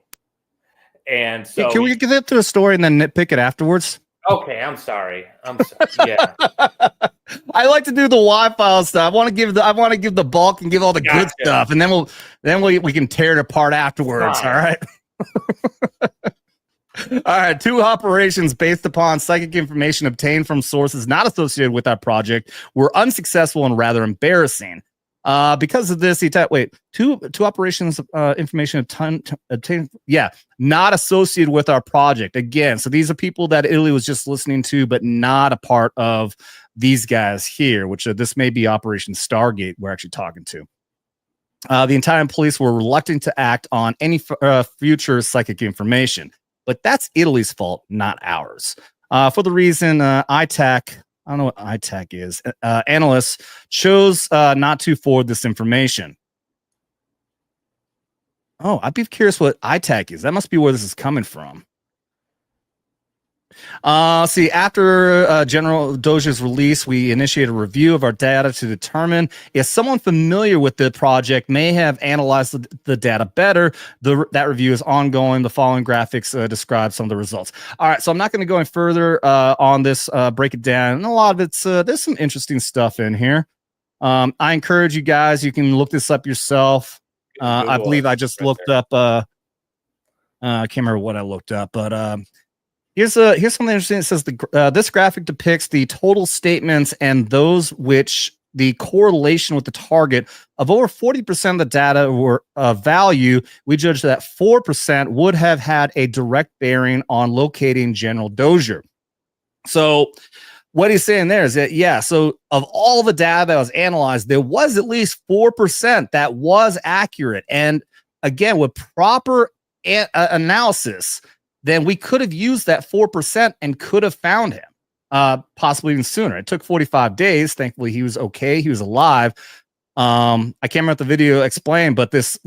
And so, can we get to the story and then nitpick it afterwards? Okay, I'm sorry. Yeah. I like to do the Y-file stuff. I want to give the bulk and give all the good stuff, and then we can tear it apart afterwards. Fine. All right. All right. 2 operations based upon psychic information obtained from sources not associated with our project were unsuccessful and rather embarrassing. Because of this, two operations information obtained, not associated with our project. Again, so these are people that Italy was just listening to, but not a part of these guys here, which this may be Operation Stargate we're actually talking to. The Italian police were reluctant to act on any future psychic information, but that's Italy's fault, not ours. For the reason ITAC, I don't know what ITAC is, analysts chose not to forward this information. Oh, I'd be curious what ITAC is. That must be where this is coming from. See, after General Dozier's release, we initiated a review of our data to determine if someone familiar with the project may have analyzed the data better. That review is ongoing. The following graphics describe some of the results. All right, so I'm not going to go any further on this, break it down. And a lot of it's, there's some interesting stuff in here. I encourage you guys, you can look this up yourself. I believe I just looked up, I can't remember what I looked up, but here's something interesting. It says this graphic depicts the total statements and those which the correlation with the target of over 40% of the data were value. We judged that 4% would have had a direct bearing on locating General Dozier. So what he's saying there is that, so of all the data that was analyzed, there was at least 4% that was accurate. And again, with proper analysis, then we could have used that 4% and could have found him, possibly even sooner. It took 45 days. Thankfully, he was okay. He was alive. I can't remember what the video explained, but this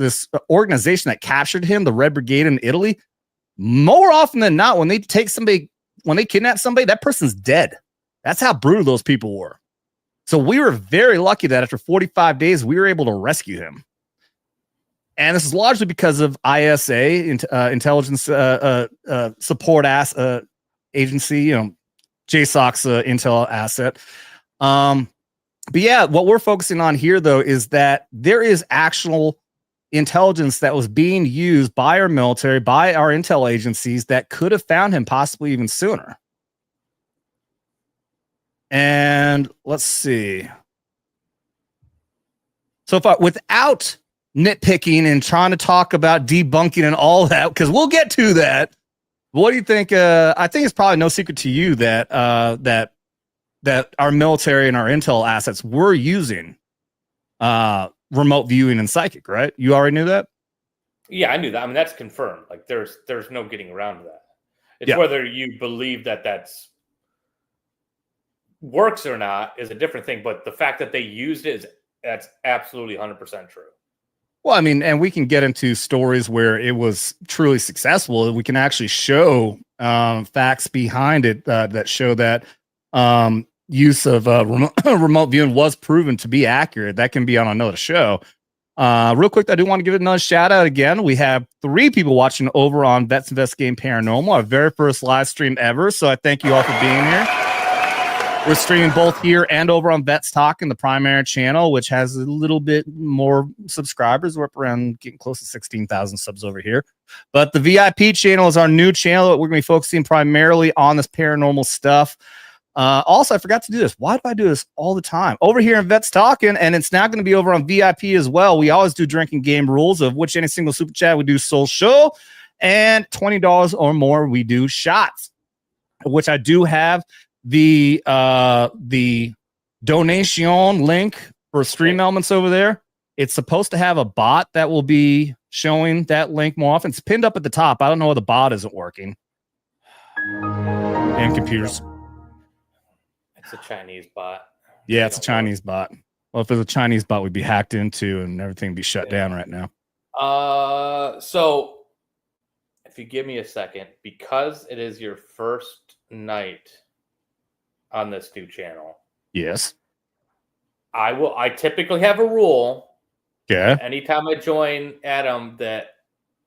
organization that captured him, the Red Brigade in Italy, more often than not, when they kidnap somebody, that person's dead. That's how brutal those people were. So we were very lucky that after 45 days, we were able to rescue him. And this is largely because of ISA, intelligence support agency, JSOC's intel asset. But what we're focusing on here, though, is that there is actual intelligence that was being used by our military, by our intel agencies that could have found him possibly even sooner. And let's see. So far, without nitpicking and trying to talk about debunking and all that, because we'll get to that. What do you think? I think it's probably no secret to you that that our military and our intel assets were using remote viewing and psychic, right? You already knew that? Yeah, I knew that. I mean, that's confirmed. Like, there's no getting around to that. It's Yeah. whether you believe that that's works or not is a different thing. But the fact that they used it that's absolutely 100% true. Well, I mean, and we can get into stories where it was truly successful. We can actually show facts behind it that show that use of remote viewing was proven to be accurate. That can be on another show. Real quick, I do want to give it another shout out again. We have 3 people watching over on Vets Investigating Paranormal, our very first live stream ever. So I thank you all for being here. We're streaming both here and over on Vets Talkin, the primary channel, which has a little bit more subscribers. We're up around getting close to 16,000 subs over here. But the VIP channel is our new channel that we're going to be focusing primarily on this paranormal stuff. Also, I forgot to do this. Why do I do this all the time? Over here in Vets Talkin, and it's now going to be over on VIP as well. We always do drinking game rules, of which any single super chat we do soul show, and $20 or more we do shots, which I do have the donation link for Stream Elements over there. It's supposed to have a bot that will be showing that link more often. It's pinned up at the top. I don't know why the bot isn't working. And computers. It's a Chinese bot. Yeah, it's a Chinese bot. Well, if it was a Chinese bot, we'd be hacked into and everything would be shut down right now. So if you give me a second, because it is your first night on this new channel. Yes. I typically have a rule. Yeah. Anytime I join Adam that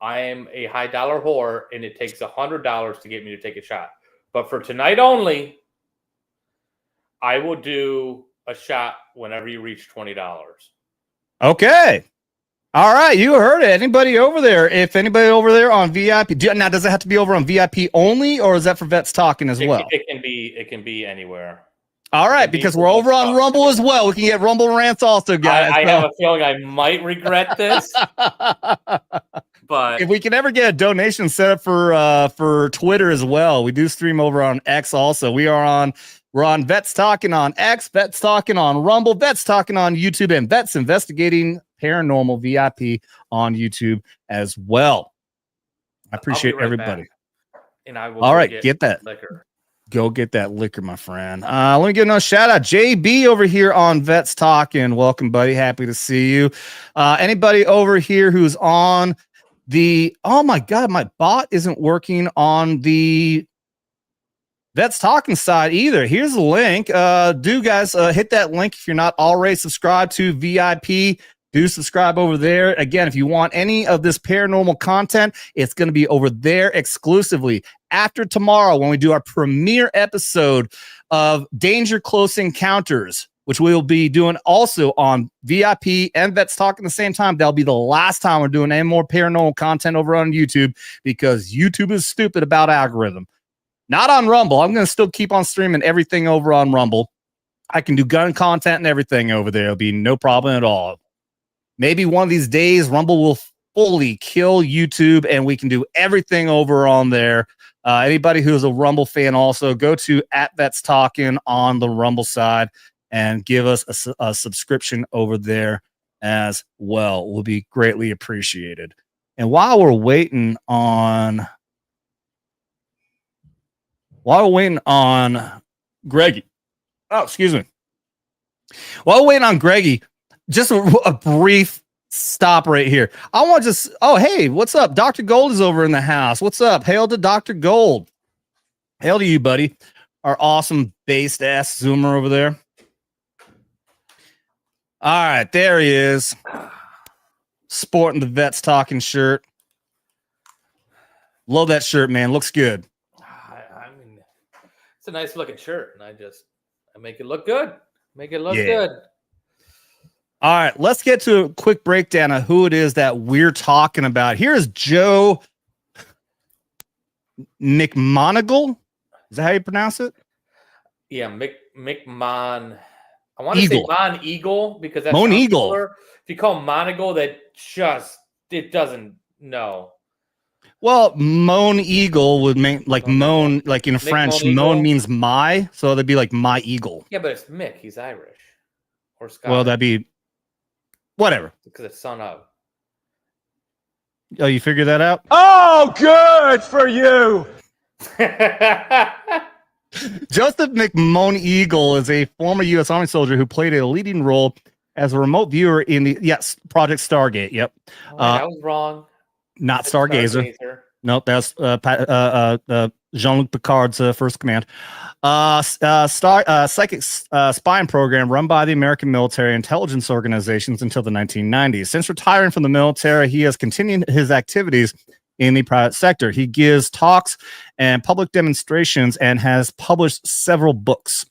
I am a high dollar whore and it takes $100 to get me to take a shot. But for tonight only, I will do a shot whenever you reach $20. Okay. All right. You heard it. Anybody over there? If anybody over there on VIP, now does it have to be over on VIP only, or is that for Vets Talking as well? It can be anywhere. All right, because we're over on Rumble as well. We can get Rumble rants also, guys. I have a feeling I might regret this. But if we can ever get a donation set up for Twitter as well, we do stream over on X also. We're on Vets Talking on X, Vets Talking on Rumble, Vets Talking on YouTube, and Vets Investigating Paranormal VIP on YouTube as well. I appreciate everybody. Back, and I will all right, get that liquor. Go get that liquor, my friend. Let me give another shout out. JB over here on Vets Talking. Welcome, buddy. Happy to see you. Anybody over here who's on oh my God, my bot isn't working on the Vets Talking side either. Here's the link. Do guys hit that link if you're not already subscribed to VIP. Do subscribe over there. Again, if you want any of this paranormal content, it's going to be over there exclusively. After tomorrow, when we do our premiere episode of Danger Close Encounters, which we will be doing also on VIP and Vets Talking at the same time, that'll be the last time we're doing any more paranormal content over on YouTube, because YouTube is stupid about algorithm. Not on Rumble. I'm going to still keep on streaming everything over on Rumble. I can do gun content and everything over there. It'll be no problem at all. Maybe one of these days, Rumble will fully kill YouTube and we can do everything over on there. Anybody who's a Rumble fan, also go to @VetsTalkin on the Rumble side and give us a subscription over there as well. Will be greatly appreciated. And while we're waiting on Greggy, while we're waiting on Greggy, just a brief stop right here. I want to just, hey, what's up? Dr. Gold is over in the house. What's up? Hail to Dr. Gold. Hail to you, buddy. Our awesome based ass Zoomer over there. All right, there he is. Sporting the Vets Talking shirt. Love that shirt, man. Looks good. I mean, it's a nice looking shirt, and I make it look good. Make it look good. All right, let's get to a quick breakdown of who it is that we're talking about. Here's Joe McMonagle. Is that how you pronounce it? Yeah, McMon. I want to say Mon Eagle because that's Mon Eagle. Cooler. If you call Monagle, it doesn't know. Well, Moan Eagle would make like moan, like in French, moan means my, so that'd be like my eagle. Yeah, but it's Mick. He's Irish or Scottish. Well, that'd be Whatever. Because it's sun up. Oh, you figured that out? Oh, good for you. Joseph McMoneagle is a former U.S. Army soldier who played a leading role as a remote viewer in the Project Stargate. Yep, I was wrong. not Stargazer. Nope, that's Jean-Luc Picard's first command. Psychic spying program run by the American military intelligence organizations until the 1990s. Since retiring from the military, he has continued his activities in the private sector. He gives talks and public demonstrations and has published several books.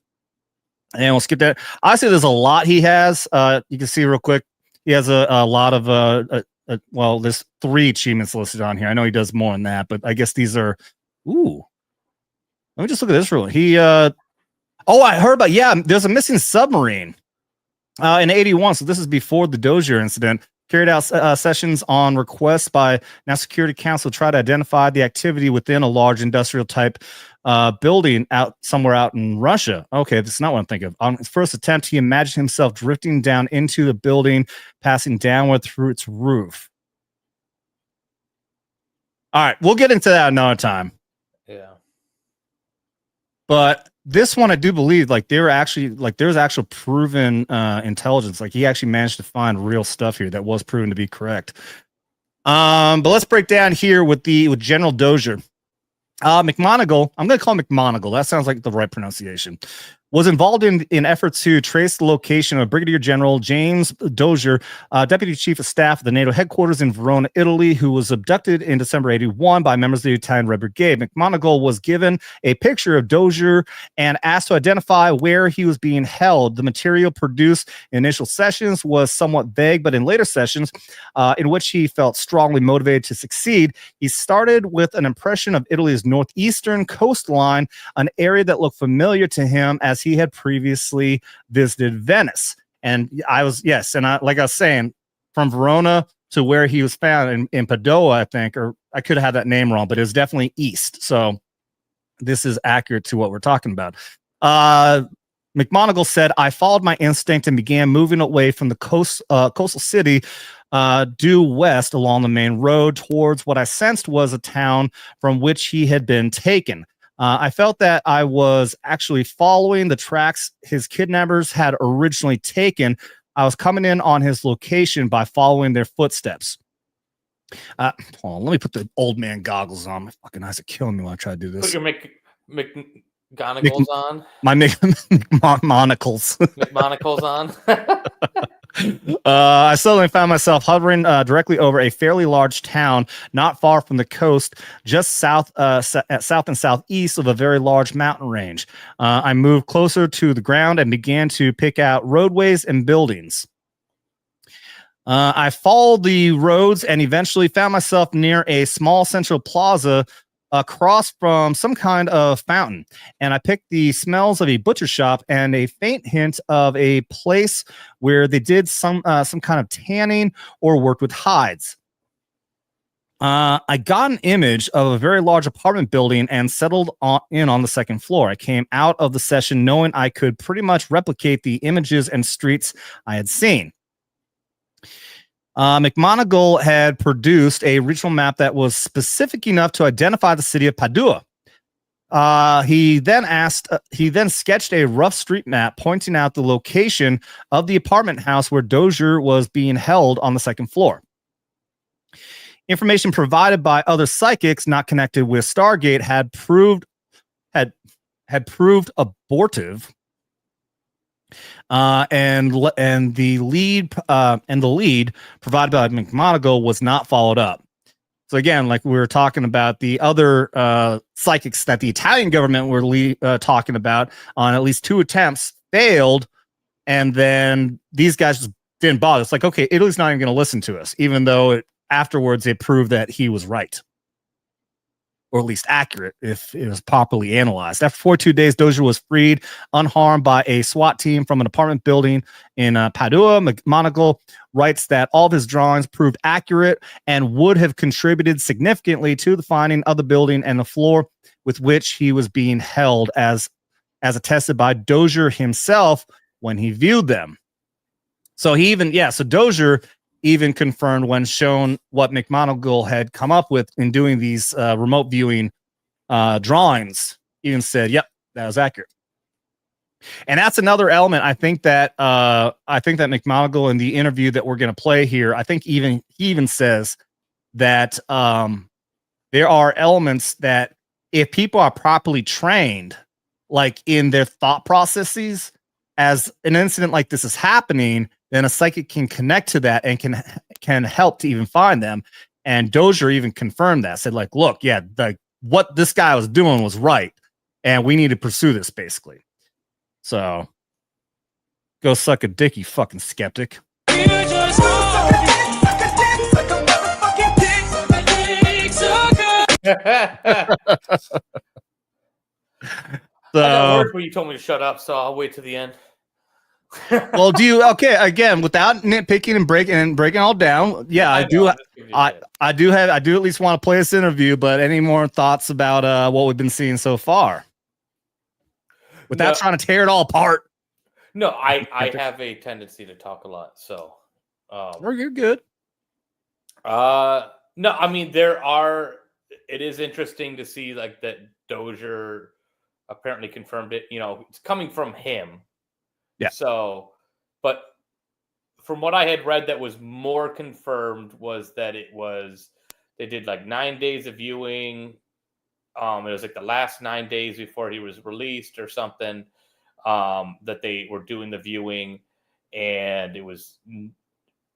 And we'll skip that. Obviously, there's a lot he has. You can see real quick. He has a lot of well, there's 3 achievements listed on here. I know he does more than that, but I guess these are. Ooh, let me just look at this real. I heard about. Yeah, there's a missing submarine in '81. So this is before the Dozier incident. Carried out sessions on request by National Security Council to try to identify the activity within a large industrial type building somewhere out in Russia. Okay, that's not what I'm thinking of. On his first attempt, he imagined himself drifting down into the building, passing downward through its roof. All right, we'll get into that another time. Yeah. But this one, I do believe, like there's actual proven intelligence. Like he actually managed to find real stuff here that was proven to be correct. But let's break down here with General Dozier. McMoneagle, I'm going to call him McMoneagle. That sounds like the right pronunciation. Was involved in efforts to trace the location of Brigadier General James Dozier, Deputy Chief of Staff of the NATO headquarters in Verona, Italy, who was abducted in December '81 by members of the Italian Red Brigade. McMoneagle was given a picture of Dozier and asked to identify where he was being held. The material produced in initial sessions was somewhat vague, but in later sessions, in which he felt strongly motivated to succeed, he started with an impression of Italy's northeastern coastline, an area that looked familiar to him as he had previously visited Venice. And like I was saying, from Verona to where he was found in Padua, I think, or I could have had that name wrong, but it was definitely east. So this is accurate to what we're talking about. McMoneagle said, I followed my instinct and began moving away from the coastal city due west along the main road towards what I sensed was a town from which he had been taken. I felt that I was actually following the tracks his kidnappers had originally taken. I was coming in on his location by following their footsteps. Hold on, let me put the old man goggles on. My fucking eyes are killing me when I try to do this. Put your McGonagals on. My monocles. McMonocles on. I suddenly found myself hovering directly over a fairly large town not far from the coast, just south and southeast of a very large mountain range. I moved closer to the ground and began to pick out roadways and buildings. I followed the roads and eventually found myself near a small central plaza across from some kind of fountain, and I picked the smells of a butcher shop and a faint hint of a place where they did some kind of tanning or worked with hides. I got an image of a very large apartment building and settled in on the second floor. I came out of the session knowing I could pretty much replicate the images and streets I had seen. McMoneagle had produced a regional map that was specific enough to identify the city of Padua. He then sketched a rough street map pointing out the location of the apartment house where Dozier was being held on the second floor. Information provided by other psychics not connected with Stargate had proved abortive. And the lead provided by McMoneagle was not followed up. So again, like we were talking about, the other psychics that the Italian government were talking about on at least 2 attempts failed, and then these guys just didn't bother. It's like, okay, Italy's not even going to listen to us, even though afterwards it proved that he was right. Or at least accurate if it was properly analyzed. After 42 days, Dozier was freed unharmed by a SWAT team from an apartment building in Padua. McMoneagle writes that all of his drawings proved accurate and would have contributed significantly to the finding of the building and the floor with which he was being held, as attested by Dozier himself when he viewed them. So so Dozier even confirmed when shown what McMonagle had come up with in doing these remote viewing drawings, even said, yep, that was accurate. And that's another element. I think that McMonagle, in the interview that we're going to play here, I think he even says that there are elements that if people are properly trained, like in their thought processes, as an incident like this is happening, then a psychic can connect to that and can help to even find them. And Dozier even confirmed that, said like, look, yeah, what this guy was doing was right, and we need to pursue this, basically. So go suck a dick, you fucking skeptic. I got words where you told me to shut up, so I'll wait to the end. Well, again, without nitpicking and breaking all down, yeah, I do at least want to play this interview, but any more thoughts about what we've been seeing so far without trying to tear it all apart? No, I have a tendency to talk a lot, so you're good. No, I mean it is interesting to see like that Dozier apparently confirmed it. You know, it's coming from him. Yeah. So, but from what I had read that was more confirmed was that they did like 9 days of viewing. It was like the last 9 days before he was released or something, that they were doing the viewing, and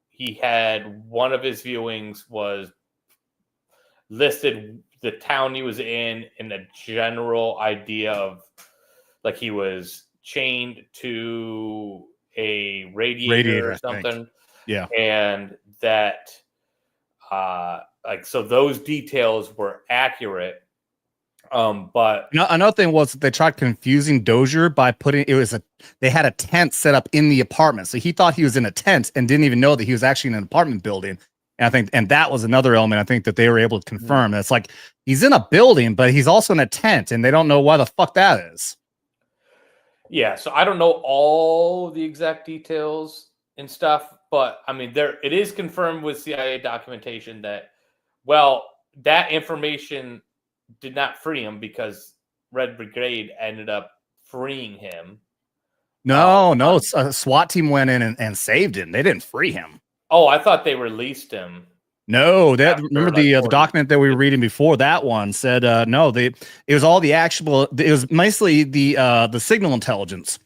he had one of his viewings was listed the town he was in a general idea of like he was chained to a radiator or something. Yeah. And that so those details were accurate. But another thing was that they tried confusing Dozier by they had a tent set up in the apartment. So he thought he was in a tent and didn't even know that he was actually in an apartment building. And that was another element I think that they were able to confirm. It's like he's in a building, but he's also in a tent, and they don't know why the fuck that is. Yeah, so I don't know all the exact details and stuff, but I mean, it is confirmed with CIA documentation that, well, that information did not free him because Red Brigade ended up freeing him. No, it's a SWAT team went in and saved him. They didn't free him. Oh, I thought they released him. No, remember the document that we were reading before that one said no. It was all the actual. It was mostly the signal intelligence.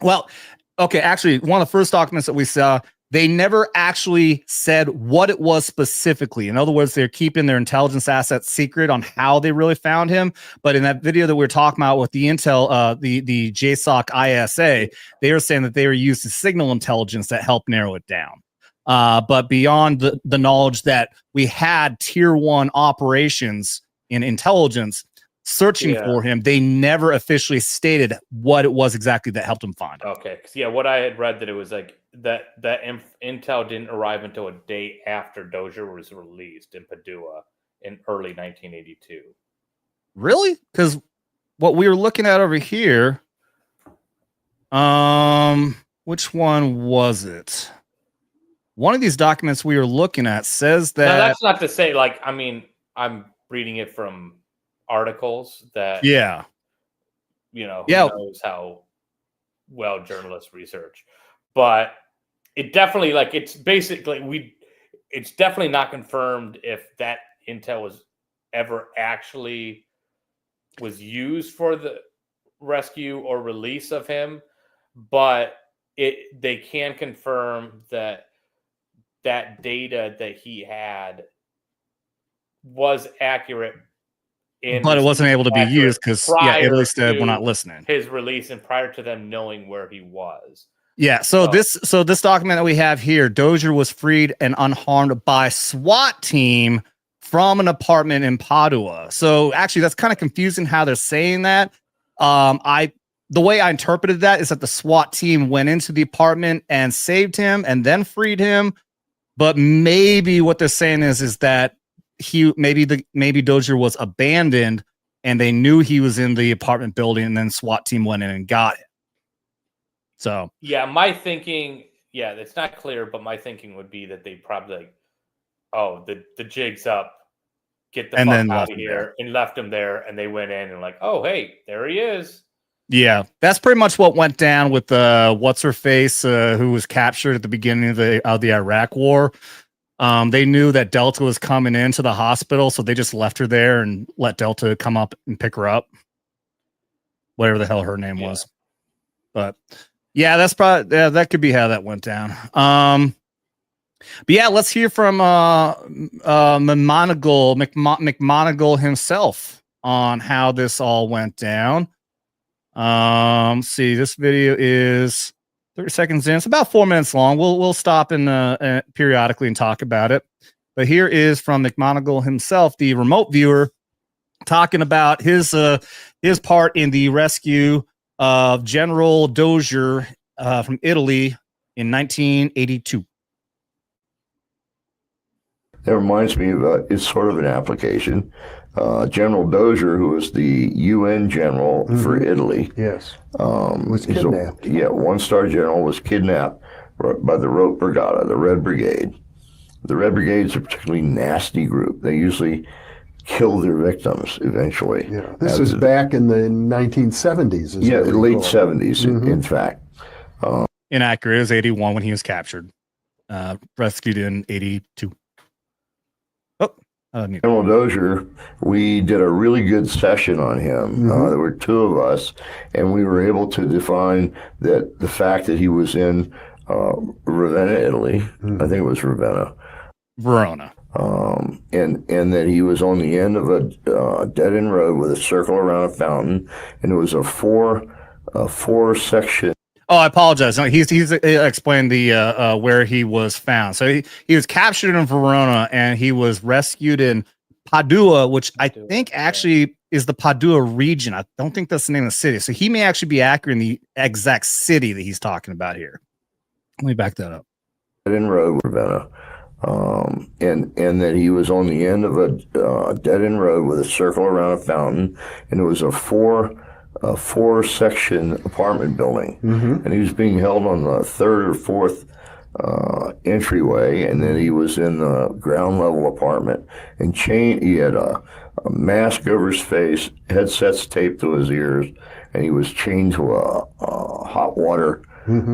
Well, okay, actually, one of the first documents that we saw, they never actually said what it was specifically. In other words, they're keeping their intelligence assets secret on how they really found him. But in that video that we were talking about with the intel, the JSOC ISA, they were saying that they were used to signal intelligence that helped narrow it down. But beyond the knowledge that we had tier 1 operations in intelligence searching for him, they never officially stated what it was exactly that helped him find him. Okay, because what I had read that it was like that intel didn't arrive until a day after Dozier was released in Padua in early 1982. Really? Because what we were looking at over here, which one was it? One of these documents we were looking at says that. Now, that's not to say, like, I mean, I'm reading it from articles that, who knows how well journalists research. But it definitely, like, it's definitely not confirmed if that intel was ever actually was used for the rescue or release of him. But they can confirm that data that he had was accurate, but it wasn't able to be used because Italy said we're not listening. His release and prior to them knowing where he was. Yeah. So this document that we have here, Dozier was freed and unharmed by SWAT team from an apartment in Padua. So actually, that's kind of confusing how they're saying that. The way I interpreted that is that the SWAT team went into the apartment and saved him and then freed him. But maybe what they're saying is that maybe Dozier was abandoned and they knew he was in the apartment building, and then SWAT team went in and got him. So yeah, my thinking yeah, it's not clear, but my thinking would be that they probably like, oh, the jig's up, get the And fuck then out left of him here, and left him there, and they went in and like, oh, hey, there he is. Yeah, that's pretty much what went down with what's her face, who was captured at the beginning of the Iraq War. They knew that Delta was coming into the hospital, so they just left her there and let Delta come up and pick her up. Whatever the hell her name was. But yeah, that's probably that could be how that went down. But yeah, let's hear from McMonigal himself on how this all went down. See, this video is 30 seconds in. It's about 4 minutes long. We'll stop and periodically and talk about it. But here is from McMonigal himself, the remote viewer, talking about his part in the rescue of General Dozier from Italy in 1982. That reminds me of it's sort of an application. General Dozier, who was the UN general for Italy, Yes, was he's kidnapped. One-star general, was kidnapped by the Rote Brigada, the Red Brigade. The Red Brigade's a particularly nasty group. They usually kill their victims eventually. Yeah, this is back in the 1970s. Yeah, the late 70s, in fact. Inaccurate. It was 81 when he was captured. Rescued in 82. General Dozier, we did a really good session on him. There were two of us, and we were able to define that the fact that he was in Ravenna, Italy, I think it was Ravenna, Verona, and that he was on the end of a dead-end road with a circle around a fountain, and it was a four section. Oh, I apologize. No, he's explained the where he was found. So he was captured in Verona and he was rescued in Padua, which I think actually is the Padua region. I don't think that's the name of the city. So he may actually be accurate in the exact city that he's talking about here. Let me back that up. In road, Ravenna, and that he was on the end of a dead-end road with a circle around a fountain, and it was a four-section apartment building, and he was being held on the third or fourth entryway, and then he was in the ground level apartment, and he had a mask over his face, headsets taped to his ears, and he was chained to a hot water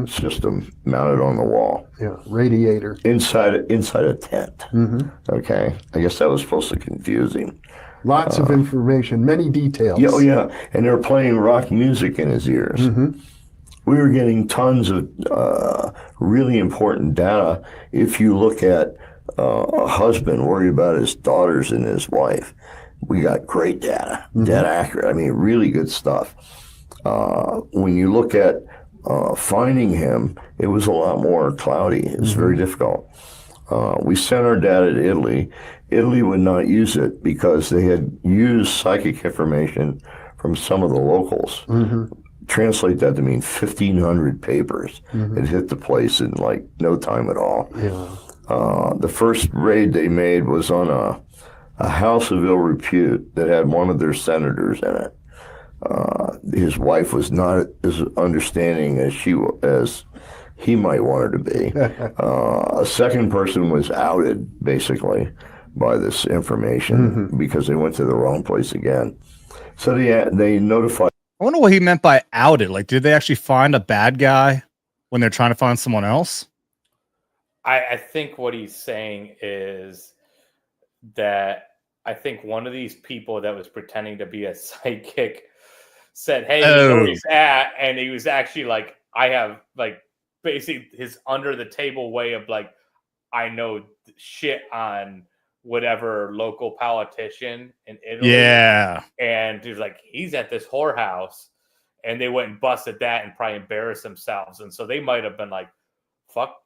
system mounted on the wall. Yeah, radiator. Inside a tent. Okay, I guess that was supposed to confuse him. Lots of information, many details. Yeah, oh yeah, and they were playing rock music in his ears. We were getting tons of really important data. If you look at a husband worried about his daughters and his wife, we got great data, dead accurate. I mean, really good stuff. When you look at finding him, it was a lot more cloudy. It was very difficult. We sent our data to Italy. Italy would not use it because they had used psychic information from some of the locals. Translate that to mean 1,500 papers. It hit the place in like no time at all. The first raid they made was on a house of ill repute that had one of their senators in it. His wife was not as understanding as he might want her to be. A second person was outed, basically, by this information because they went to the wrong place again. So they notified. I wonder what he meant by outed. Like, did they actually find a bad guy when they're trying to find someone else? I think what he's saying is that I think one of these people that was pretending to be a psychic said, hey, you know where he's at. And he was actually like, I have like basically his under the table way of like, I know shit on whatever local politician in Italy. Yeah. And he's like, he's at this whorehouse. And they went and busted that and probably embarrassed themselves. And so they might have been like, fuck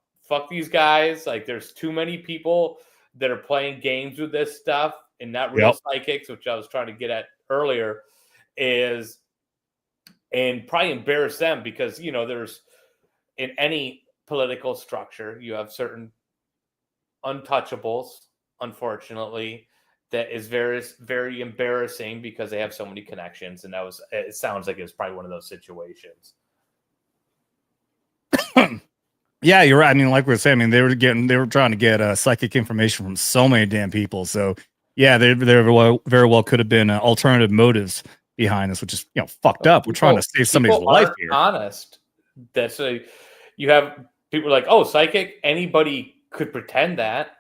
these guys. Like, there's too many people that are playing games with this stuff and not real psychics, which I was trying to get at earlier, and probably embarrass them because, you know, there's in any political structure, you have certain untouchables, unfortunately, that is very, very embarrassing because they have so many connections. And it sounds like it was probably one of those situations. Yeah, you're right. I mean, like we were saying, I mean, they were trying to get psychic information from so many damn people. So yeah, there very well could have been alternative motives behind this, which is fucked up. We're trying to save somebody's life aren't here. Honest. That's you have people like, oh, psychic. Anybody could pretend that,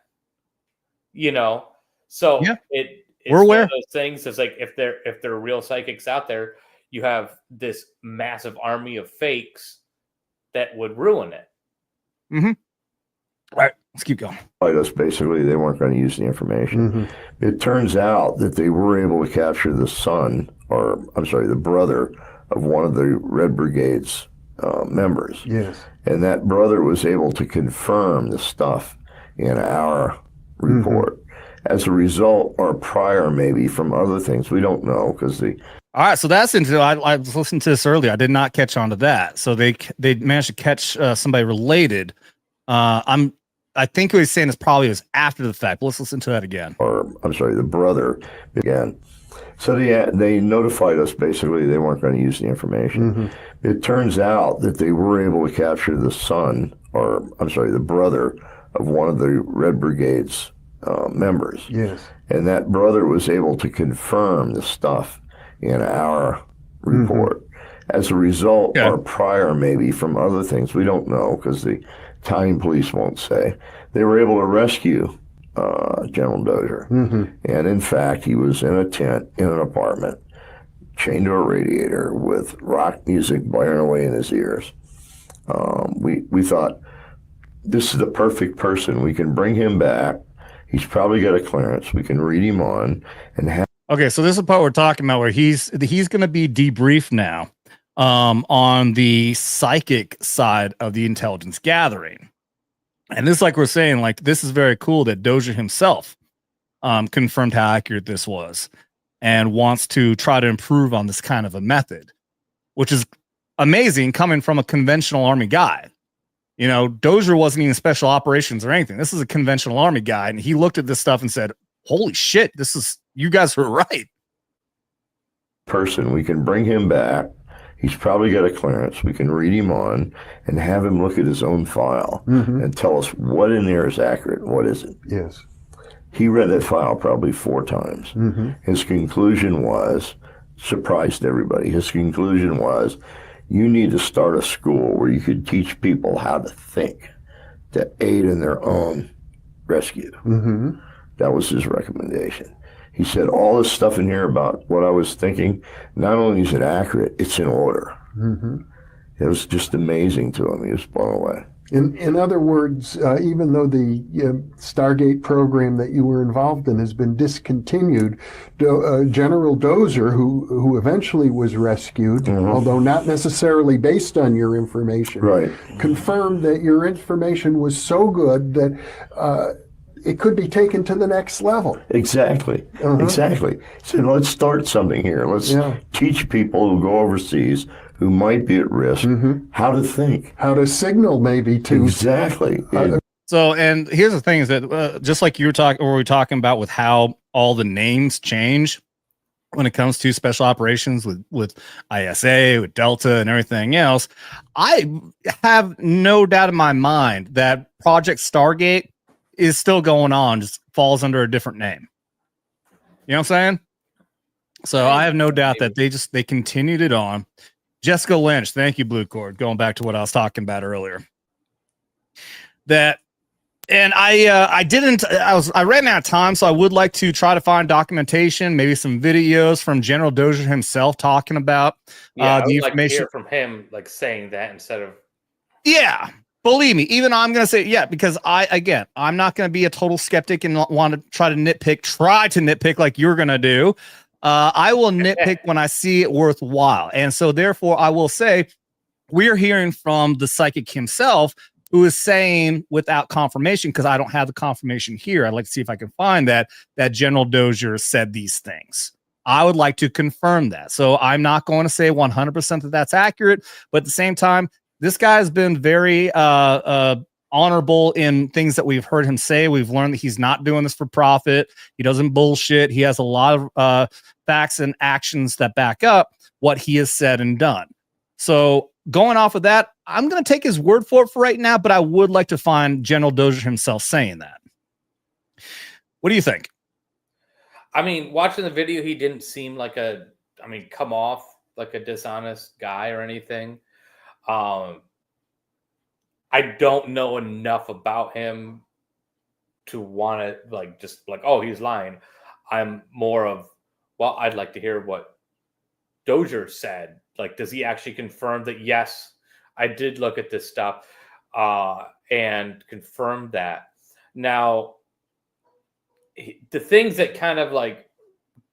So Yeah, it's we're one aware. of those things. It's like if there are real psychics out there, you have this massive army of fakes that would ruin it. Mm-hmm. All right, let's keep going. Us basically, they weren't going to use the information. It turns out that they were able to capture the the brother of one of the Red Brigade's members. Yes. And that brother was able to confirm the stuff in our report. As a result, or prior maybe from other things, we don't know because the. All right, so that's into. I was listening to this earlier. I did not catch on to that. So they managed to catch somebody related. I think what he's saying is probably was after the fact. Let's listen to that again. The brother again. So they notified us basically they weren't going to use the information. It turns out that they were able to capture the the brother of one of the Red Brigade's members. Yes. And that brother was able to confirm the stuff in our report. As a result, or prior maybe from other things, we don't know because the Italian police won't say, they were able to rescue General Dozier. And in fact, he was in a tent in an apartment, chained to a radiator with rock music blaring away in his ears. We thought, this is the perfect person. We can bring him back. He's probably got a clearance. We can read him on and have. Okay, so this is the part we're talking about where he's going to be debriefed now on the psychic side of the intelligence gathering. And this, like we're saying, like this is very cool that Dozier himself confirmed how accurate this was and wants to try to improve on this kind of a method, which is amazing coming from a conventional Army guy. Dozier wasn't even special operations or anything. This is a conventional Army guy. And he looked at this stuff and said, holy shit, you guys were right. Person, we can bring him back. He's probably got a clearance. We can read him on and have him look at his own file and tell us what in there is accurate and what isn't. Yes. He read that file probably 4 times. His conclusion was, surprised everybody, his conclusion was, you need to start a school where you could teach people how to think, to aid in their own rescue. That was his recommendation. He said, all this stuff in here about what I was thinking, not only is it accurate, it's in order. It was just amazing to him. He was blown away. In other words, even though the Stargate program that you were involved in has been discontinued, General Dozier, who eventually was rescued, although not necessarily based on your information, confirmed that your information was so good that it could be taken to the next level. Exactly. Exactly. So let's start something here. Let's teach people who go overseas who might be at risk how to think, how to signal maybe to. Exactly. So, and here's the thing is that just like you were talking, or we were talking about with how all the names change when it comes to special operations with ISA, with Delta and everything else, I have no doubt in my mind that Project Stargate is still going on, just falls under a different name. You know what I'm saying? So I have no doubt that they continued it on. Jessica Lynch, thank you, Blue Cord. Going back to what I was talking about earlier. I ran out of time, so I would like to try to find documentation, maybe some videos from General Dozier himself talking about I the would information. like to hear from him, like saying that instead of. Yeah. Believe me, even I'm going to say, because I'm not going to be a total skeptic and want to try to nitpick like you're going to do. I will nitpick when I see it worthwhile. And so therefore I will say we're hearing from the psychic himself who is saying without confirmation, because I don't have the confirmation here. I'd like to see if I can find that General Dozier said these things. I would like to confirm that. So I'm not going to say 100% that that's accurate, but at the same time, this guy has been very honorable in things that we've heard him say. We've learned that he's not doing this for profit. He doesn't bullshit. He has a lot of facts and actions that back up what he has said and done. So going off of that, I'm going to take his word for it for right now, but I would like to find General Dozier himself saying that. What do you think? I mean, watching the video, he didn't seem like come off like a dishonest guy or anything. I don't know enough about him to want to oh, he's lying. I'm more of, well, I'd like to hear what Dozier said. Like, does he actually confirm that, yes, I did look at this stuff and confirm that? Now, the things that kind of like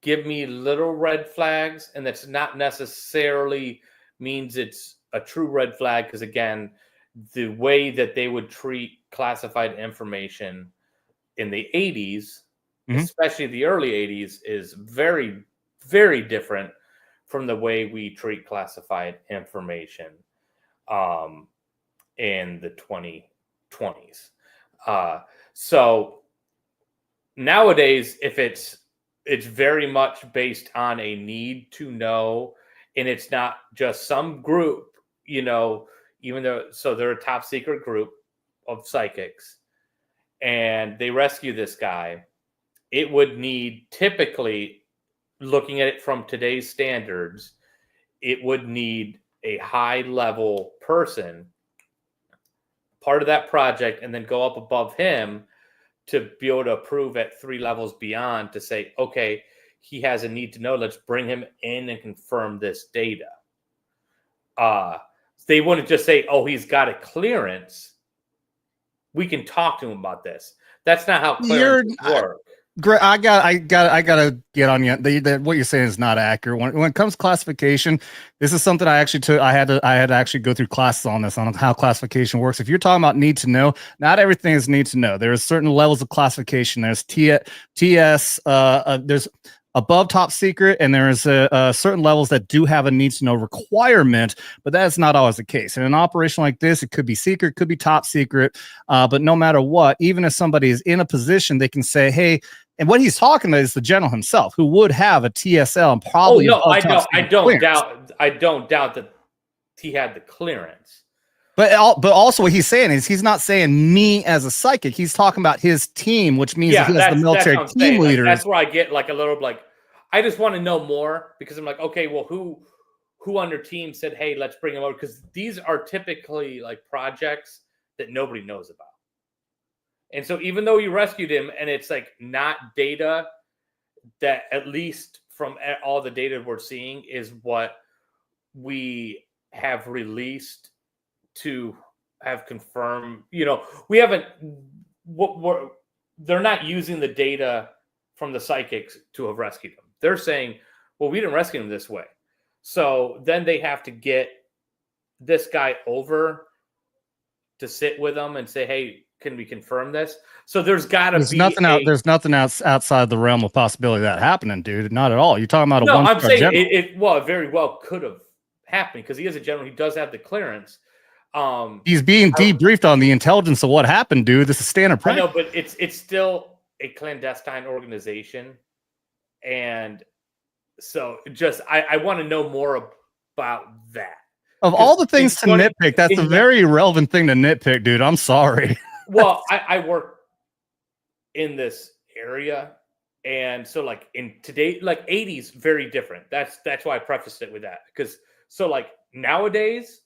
give me little red flags, and that's not necessarily means it's a true red flag, because again, the way that they would treat classified information in the 80s, especially the early 80s, is very, very different from the way we treat classified information in the 2020s. So nowadays, if it's very much based on a need to know, and it's not just some group, even though, so they're a top secret group of psychics, and they rescue this guy, it would need, typically, looking at it from today's standards, it would need a high level person, part of that project, and then go up above him to be able to approve at 3 levels beyond to say, okay, he has a need to know. Let's bring him in and confirm this data. They wouldn't just say, oh, he's got a clearance. We can talk to him about this. That's not how clearances work. I gotta get on you. What you're saying is not accurate. When it comes to classification, this is something I actually took. I had to actually go through classes on this, on how classification works. If you're talking about need to know, not everything is need to know. There's certain levels of classification. There's TS. There's above top secret, and there's certain levels that do have a need to know requirement, but that's not always the case. In an operation like this, it could be secret, could be top secret, but no matter what, even if somebody is in a position, they can say, hey. And what he's talking about is the general himself, who would have a TSL and probably. Oh no, I don't doubt that he had the clearance. But also what he's saying is he's not saying me as a psychic. He's talking about his team, which means that he has the military team leader. That's where I get like a little like, I just want to know more, because I'm like, okay, well, who on their team said, hey, let's bring him over? Because these are typically like projects that nobody knows about. And so even though you rescued him, and it's like not data that, at least from all the data we're seeing, is what we have released to have confirmed, we haven't, they're not using the data from the psychics to have rescued him. They're saying, well, we didn't rescue him this way. So then they have to get this guy over to sit with them and say, hey, can we confirm this? So there's got to be there's nothing else outside the realm of possibility of that happening, dude. Not at all. You're talking about I'm saying it very well could have happened, because he is a general. He does have the clearance. He's being debriefed on the intelligence of what happened, dude. This is standard practice. I know, but it's still a clandestine organization, and so just I want to know more about that. Of all the things to nitpick, that's a very irrelevant thing to nitpick, dude. I'm sorry. Well, I work in this area, and so like in today, like 80s, very different. That's why I prefaced it with that, because so like nowadays,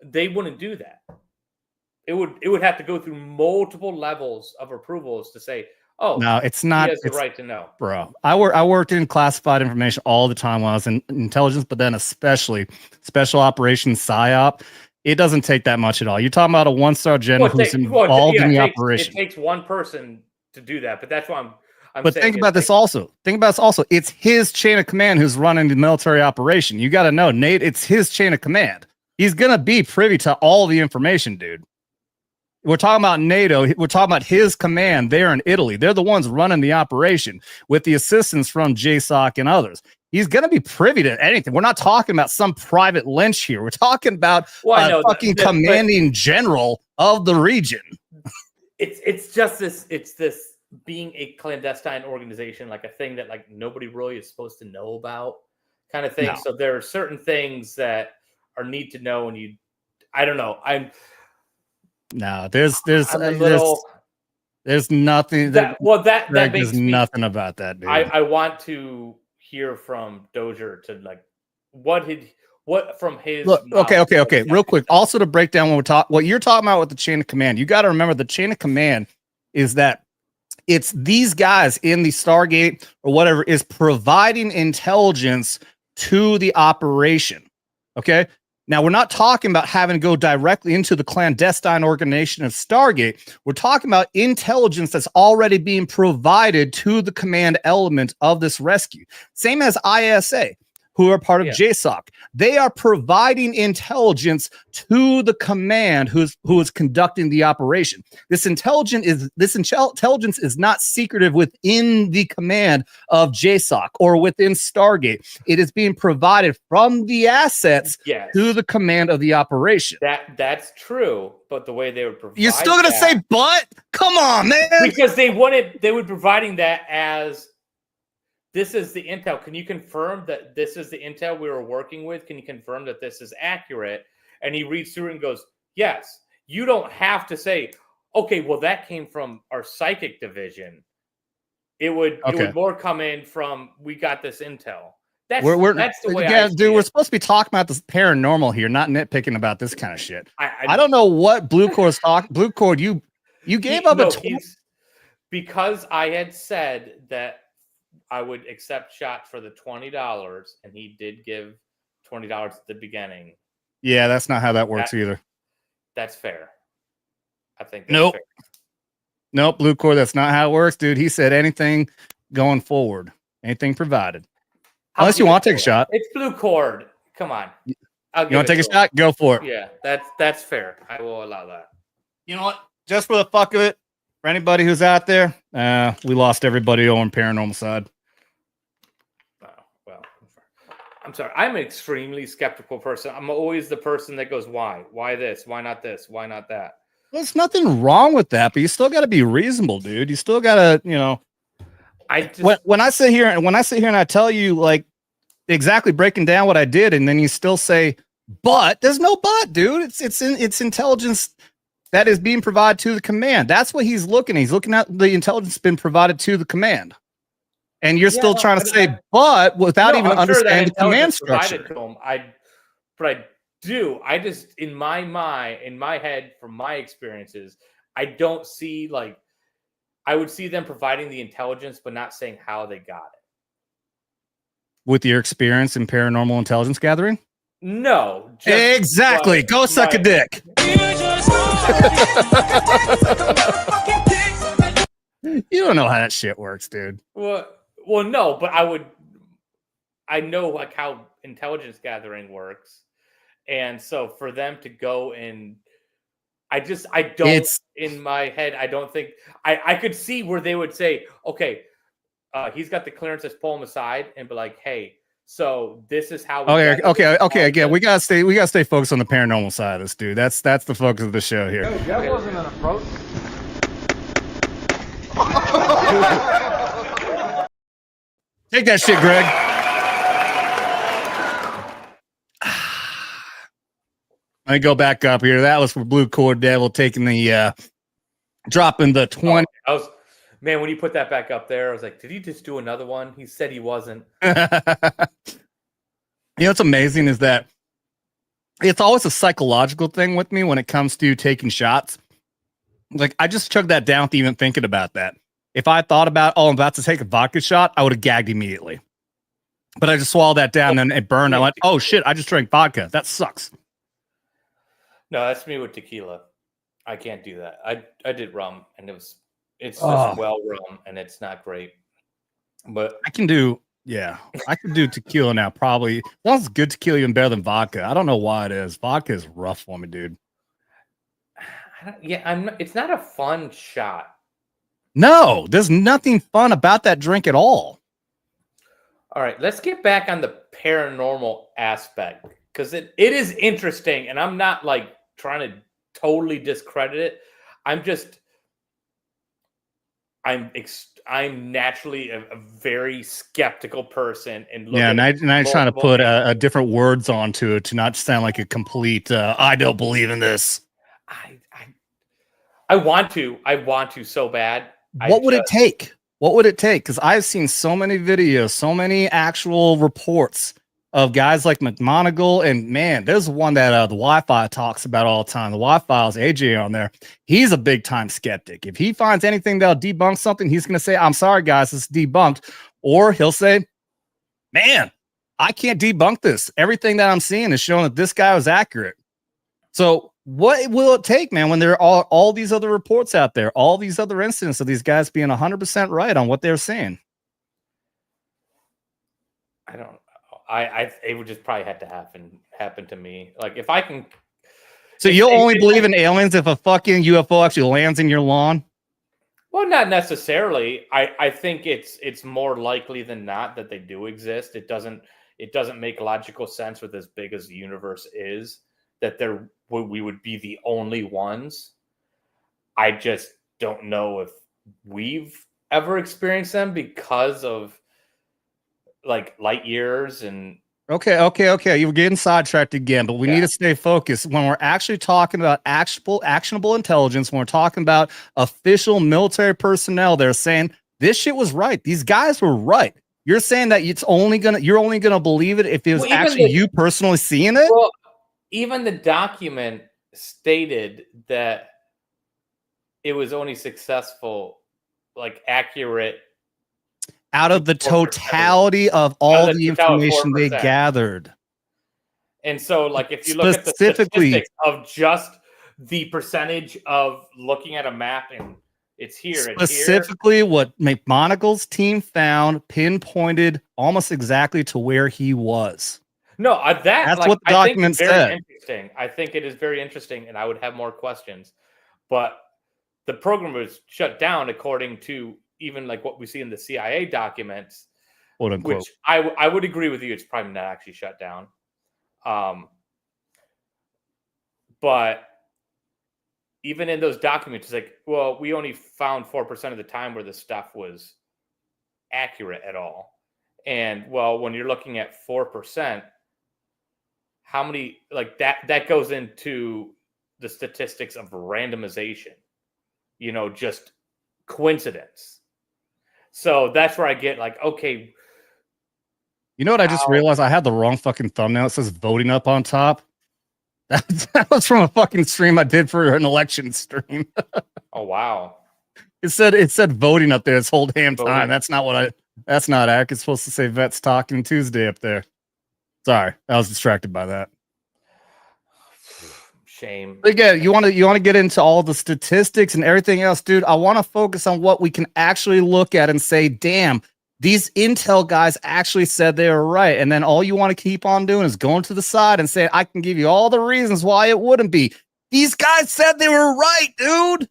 they wouldn't do that. It would have to go through multiple levels of approvals to say, oh, no, it's not. He has the right to know, bro. I worked in classified information all the time when I was in intelligence, but then especially special operations PSYOP. It doesn't take that much at all. You're talking about a 1-star general who's involved in the operation. It takes one person to do that, but that's why I'm but think about this also. It's his chain of command who's running the military operation. You got to know, Nate, it's his chain of command. He's going to be privy to all the information, dude. We're talking about NATO. We're talking about his command there in Italy. They're the ones running the operation with the assistance from JSOC and others. He's going to be privy to anything. We're not talking about some private lynch here. We're talking about commanding general of the region. It's just this. It's this being a clandestine organization, like a thing that like nobody really is supposed to know about, kind of thing. No. So there are certain things that or need to know, and I don't know. No, there's nothing that Greg, makes there's nothing about that, dude. I want to hear from Dozier to like what from his Look, knowledge, okay. Real quick. Also to break down what you're talking about with the chain of command, you got to remember the chain of command is that it's these guys in the Stargate or whatever is providing intelligence to the operation. Okay. Now, we're not talking about having to go directly into the clandestine organization of Stargate. We're talking about intelligence that's already being provided to the command element of this rescue. Same as ISA, who are part of JSOC. They are providing intelligence to the command who is conducting the operation. This intelligence is not secretive within the command of JSOC or within Stargate. It is being provided from the assets to the command of the operation. That's true, but the way they would provide, you're still gonna say but? Come on, man! Because they would providing that as, this is the intel. Can you confirm that this is the intel we were working with? Can you confirm that this is accurate? And he reads through it and goes, yes. You don't have to say, okay, well, that came from our psychic division. It would more come in from, we got this intel. That's the way I see dude, it. we're supposed to be talking about this paranormal here, not nitpicking about this kind of shit. I don't know what Blue Cord's talking. Blue Cord, you gave up because I had said that I would accept shot for the $20, and he did give $20 at the beginning. Yeah, that's not how that works either. That's fair. I think that's fair. Nope, Blue Cord, that's not how it works, dude. He said anything going forward, anything provided. Unless you want to take a shot. It's Blue Cord. Come on. You want to take a shot? Go for it. Yeah, that's fair. I will allow that. You know what? Just for the fuck of it, for anybody who's out there, we lost everybody on paranormal side. I'm sorry. I'm an extremely skeptical person. I'm always the person that goes, why? Why this? Why not this? Why not that? There's nothing wrong with that, but you still got to be reasonable, dude. You still got to, when I sit here and I tell you like exactly breaking down what I did, and then you still say, but there's no but, dude. It's intelligence that is being provided to the command. That's what he's looking at. He's looking at the intelligence being provided to the command. And you're still trying to say, but without even understanding the command structure. I just, in my mind, in my head, from my experiences, I don't see I would see them providing the intelligence, but not saying how they got it. With your experience in paranormal intelligence gathering? No. Exactly. Go suck a dick. You don't know how that shit works, dude. Well, no, but I know like how intelligence gathering works. And so for them to go and in my head, I don't think I could see where they would say, okay, he's got the clearance, let's pull him aside and be like, hey, so this is how okay. Again, we gotta stay focused on the paranormal side of this, dude. That's the focus of the show here. That wasn't an approach. Take that shit, Greg. Let me go back up here. That was for Blue Cord Devil taking the dropping the 20. Man, when you put that back up there, I was like, did he just do another one? He said he wasn't. What's amazing is that it's always a psychological thing with me when it comes to taking shots. Like, I just chugged that down to even thinking about that. If I thought about, I'm about to take a vodka shot, I would have gagged immediately. But I just swallowed that down and it burned. I went, oh shit, I just drank vodka. That sucks. No, that's me with tequila. I can't do that. I did rum, and it's just well rum, and it's not great. But I can do tequila now. Probably as long as it's good tequila, even better than vodka. I don't know why it is. Vodka is rough for me, dude. It's not a fun shot. No, there's nothing fun about that drink at all. All right, let's get back on the paranormal aspect, because it is interesting, and I'm not like trying to totally discredit it. I'm naturally a very skeptical person, and Yeah, and I'm trying to put a different words onto it to not sound like a complete. I don't believe in this. I want to so bad. What would it take? What would it take? Because I've seen so many videos, so many actual reports of guys like McMonagle, and man, there's one that the Wi-Fi talks about all the time. The Wi-Fi's AJ on there. He's a big time skeptic. If he finds anything that'll debunk something, he's going to say, "I'm sorry, guys, it's debunked," or he'll say, "Man, I can't debunk this. Everything that I'm seeing is showing that this guy was accurate." So what will it take, man, when there are all these other reports out there, all these other incidents of these guys being 100% right on what they're saying? I don't. It would just probably have to happen to me. Like if I can. So you'll only believe in aliens if a fucking UFO actually lands in your lawn? Well, not necessarily. I think it's more likely than not that they do exist. It doesn't make logical sense with as big as the universe is that we would be the only ones. I just don't know if we've ever experienced them because of like light years and Okay. You were getting sidetracked again, but we need to stay focused. When we're actually talking about actionable intelligence, when we're talking about official military personnel, they're saying this shit was right. These guys were right. You're saying that you're only gonna believe it if it was actually you personally seeing it? Well, even the document stated that it was only successful, like accurate out of the totality of all the information they gathered. And so, like, if you look at the statistics of just the percentage of looking at a map and it's here, specifically what McMonagle's team found pinpointed almost exactly to where he was. No, that's like, what the document said. Interesting. I think it is very interesting, and I would have more questions. But the program was shut down according to even like what we see in the CIA documents, quote unquote. Which I would agree with you. It's probably not actually shut down. But even in those documents, it's like, well, we only found 4% of the time where the stuff was accurate at all. And well, when you're looking at 4%, how many like that goes into the statistics of randomization, just coincidence. So that's where I get like, okay. You know what? I just realized I had the wrong fucking thumbnail. It says voting up on top. That was from a fucking stream I did for an election stream. Oh, wow. It said voting up there. It's whole damn time. That's not accurate. It's supposed to say Vets Talkin Tuesday up there. Sorry. I was distracted by that. Shame. Again, you want to get into all the statistics and everything else, dude. I want to focus on what we can actually look at and say, damn, these intel guys actually said they were right. And then all you want to keep on doing is going to the side and say, I can give you all the reasons why it wouldn't be. These guys said they were right, dude.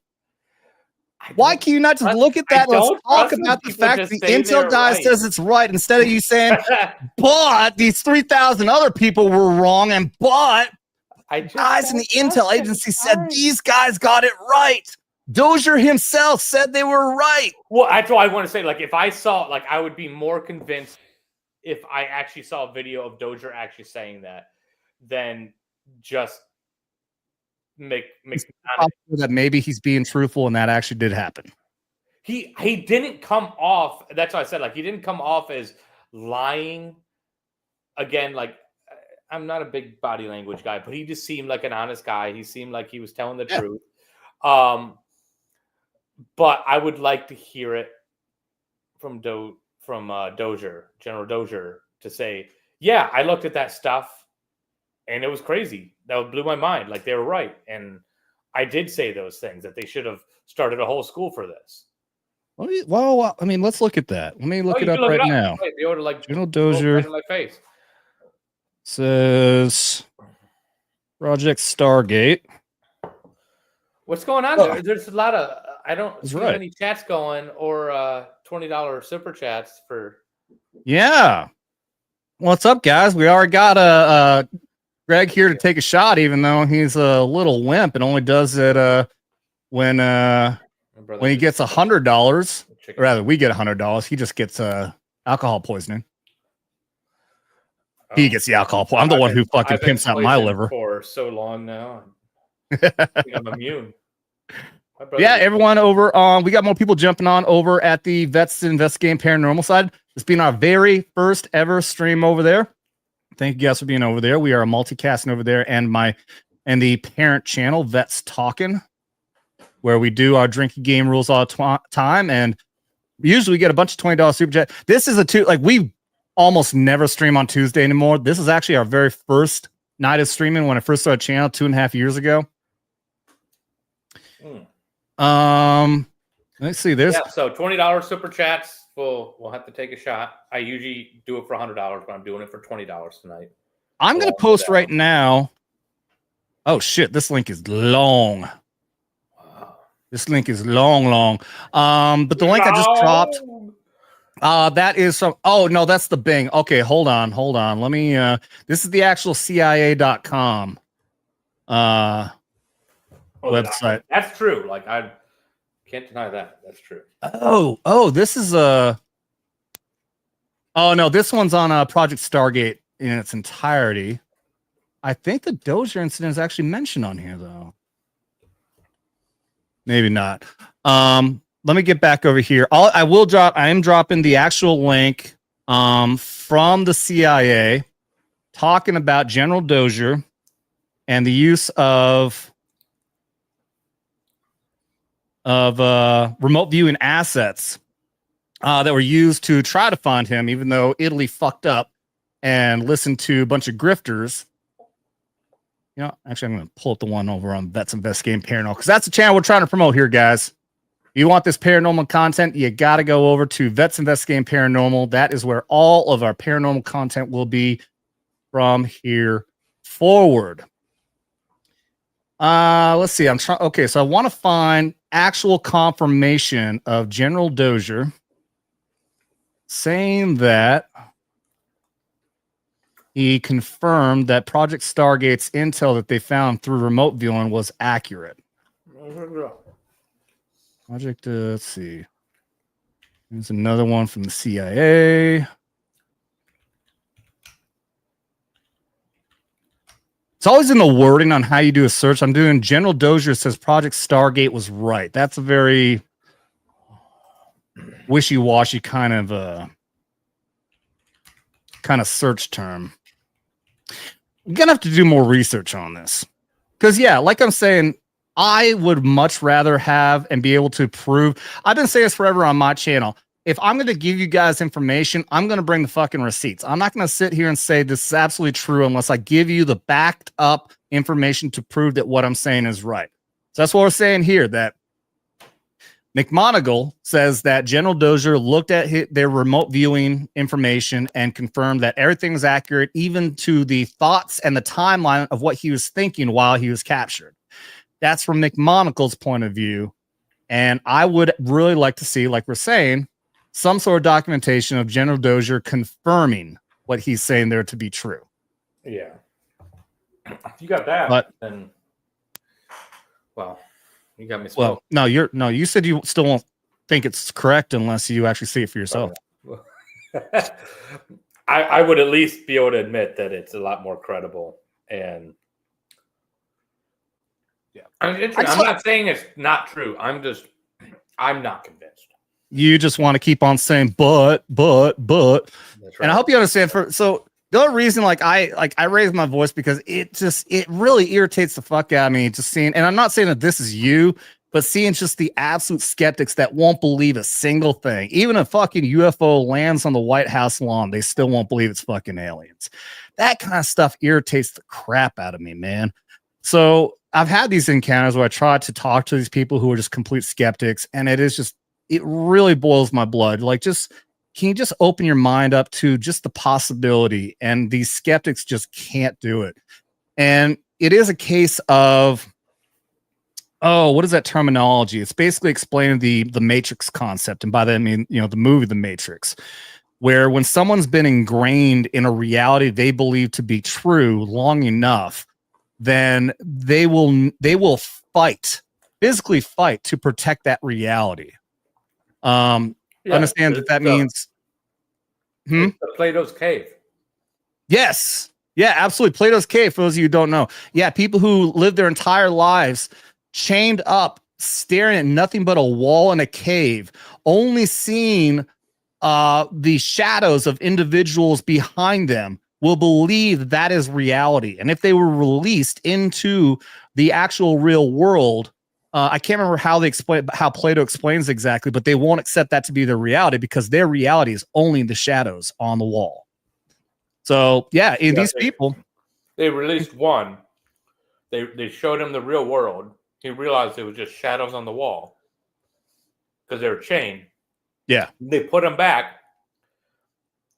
Why can you not just look at that and let's talk about the fact that the intel guy says it's right instead of you saying, but these 3,000 other people were wrong, and but guys in the intel agency said these guys got it right. Dozier himself said they were right. Well, that's why I want to say, like, if I saw, like, I would be more convinced if I actually saw a video of Dozier actually saying that than just make that maybe he's being truthful and that actually did happen. He didn't come off. That's why I said, like, he didn't come off as lying. Again, like, I'm not a big body language guy, but he just seemed like an honest guy. He seemed like he was telling the truth. But I would like to hear it from Dozier, General Dozier, to say, yeah, I looked at that stuff and it was crazy. That blew my mind. Like, they were right. And I did say those things, that they should have started a whole school for this. Well, I mean, let's look at that. Let me look it up right now. Be able to, like, General Dozier right in my face. Says Project Stargate. What's going on there? There's a lot of I don't see any chats going or $20 super chats for. Yeah. What's up, guys? We already got Greg here to take a shot, even though he's a little wimp and only does it when When he gets $100, rather we get $100, he just gets alcohol poisoning. He gets the alcohol. I'm the one who fucking pimps out my liver for so long now. I think I'm immune. Yeah, everyone over. We got more people jumping on over at the Vets Investigating Paranormal side. This being our very first ever stream over there. Thank you guys for being over there. We are multicasting over there, and the parent channel Vets Talkin, where we do our drinking game rules all the time, and usually we get a bunch of $20 super chat. This is we almost never stream on Tuesday anymore. This is actually our very first night of streaming when I first started channel 2.5 years ago. Let's see. So $20 super chats. We'll have to take a shot. I usually do it for $100, but I'm doing it for $20 tonight. I'm gonna post right now. Oh shit! This link is long. Wow. This link is long. But the link I just dropped. That is some. Oh no, that's the Bing. Okay, hold on. Let me. This is the actual CIA.com website. That's true. Like I can't deny that. That's true. Oh, this is a. Oh no, this one's on Project Stargate in its entirety. I think the Dozier incident is actually mentioned on here though. Maybe not. Let me get back over here. I am dropping the actual link from the CIA talking about General Dozier and the use of remote viewing assets that were used to try to find him, even though Italy fucked up and listened to a bunch of grifters. You know, actually, I'm going to pull up the one over on Vets Investigating Paranormal because that's the channel we're trying to promote here, guys. If you want this paranormal content, you got to go over to Vets Investigating Paranormal. That is where all of our paranormal content will be from here forward. Let's see. I'm trying. Okay, so I want to find actual confirmation of General Dozier saying that he confirmed that Project Stargate's intel that they found through remote viewing was accurate. Project, let's see. There's another one from the CIA. It's always in the wording on how you do a search. I'm doing General Dozier says Project Stargate was right. That's a very wishy-washy kind of search term. I'm gonna have to do more research on this. Because yeah, like I'm saying, I would much rather have and be able to prove. I've been saying this forever on my channel. If I'm going to give you guys information, I'm going to bring the fucking receipts. I'm not going to sit here and say this is absolutely true unless I give you the backed up information to prove that what I'm saying is right. So that's what we're saying here, that McMonagle says that General Dozier looked at their remote viewing information and confirmed that everything was accurate, even to the thoughts and the timeline of what he was thinking while he was captured. That's from McMonagle's point of view. And I would really like to see, like we're saying, some sort of documentation of General Dozier confirming what he's saying there to be true. Yeah. If you got that, then well, you got me. Well, you said you still won't think it's correct unless you actually see it for yourself. I would at least be able to admit that it's a lot more credible. And yeah, I'm not saying it's not true. I'm not convinced. You just want to keep on saying, but. That's right. And I hope you understand. So the only reason, I raise my voice because it really irritates the fuck out of me just seeing. And I'm not saying that this is you, but seeing just the absolute skeptics that won't believe a single thing. Even if fucking UFO lands on the White House lawn, they still won't believe it's fucking aliens. That kind of stuff irritates the crap out of me, man. So I've had these encounters where I try to talk to these people who are just complete skeptics, and it really boils my blood. Can you just open your mind up to just the possibility? And these skeptics just can't do it. And it is a case of, what is that terminology? It's basically explaining the Matrix concept. And by that, I mean, the movie The Matrix, where when someone's been ingrained in a reality they believe to be true long enough, then they will fight physically fight to protect that reality. Understand that means it's the Plato's cave. Yes. Yeah, absolutely. Plato's cave, for those of you who don't know. Yeah, people who live their entire lives chained up, staring at nothing but a wall in a cave, only seeing the shadows of individuals behind them, will believe that is reality. And if they were released into the actual real world, I can't remember how Plato explains exactly, but they won't accept that to be their reality because their reality is only the shadows on the wall. So these people, they released one. They showed him the real world. He realized it was just shadows on the wall because they were chained. Yeah, they put him back,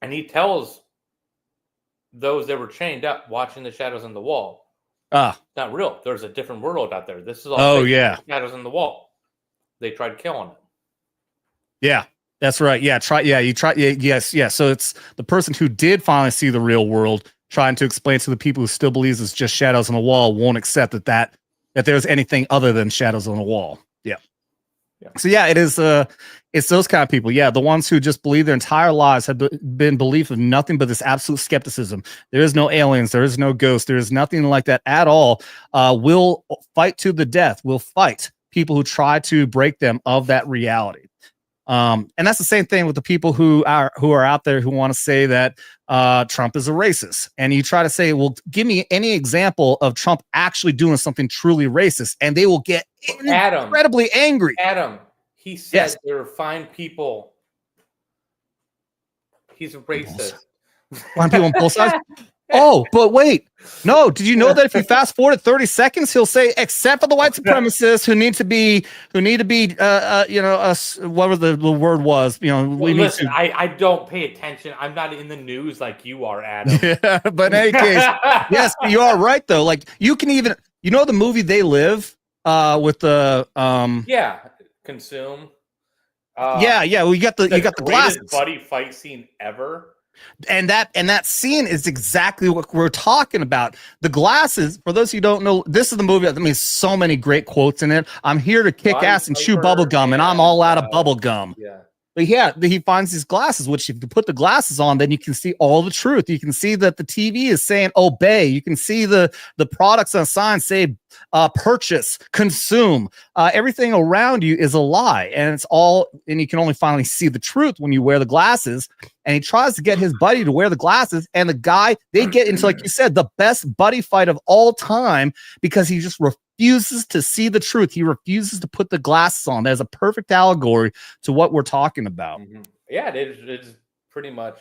and he tells those that were chained up, watching the shadows on the wall, not real. There's a different world out there. This is all shadows on the wall. They tried killing him. Yeah. That's right. Yeah. Yes. So it's the person who did finally see the real world trying to explain to the people who still believes it's just shadows on the wall won't accept that there's anything other than shadows on the wall. Yeah. So it is. It's those kind of people. Yeah. The ones who just believe their entire lives have been belief of nothing but this absolute skepticism. There is no aliens. There is no ghosts. There is nothing like that at all. Will fight to the death. Will fight people who try to break them of that reality. And that's the same thing with the people who are out there who want to say that Trump is a racist. And you try to say, well, give me any example of Trump actually doing something truly racist, and they will get incredibly angry. Adam, he said there are fine people. He's a racist. Fine people on both sides. Oh, but wait. No, did you know that if you fast forward 30 seconds, he'll say, except for the white supremacists who need to be, whatever the word was, listen, I don't pay attention. I'm not in the news like you are, Adam. Yeah, but in any case, yes, you are right though. Like you can even, the movie They Live, with the Consume. Well, you got the glasses. Buddy fight scene ever. And that scene is exactly what we're talking about. The glasses, for those who don't know, this is the movie that means so many great quotes in it. I'm here to kick ass and chew bubble gum, and I'm all out of bubble gum. Yeah. But he finds these glasses, which if you put the glasses on, then you can see all the truth. You can see that the TV is saying obey. You can see the products on signs say purchase, consume. Everything around you is a lie, and you can only finally see the truth when you wear the glasses. And he tries to get his buddy to wear the glasses, and the guy, they get into, like you said, the best buddy fight of all time because he just refuses to see the truth. He refuses to put the glasses on. There's a perfect allegory to what we're talking about. Mm-hmm. Yeah, it's pretty much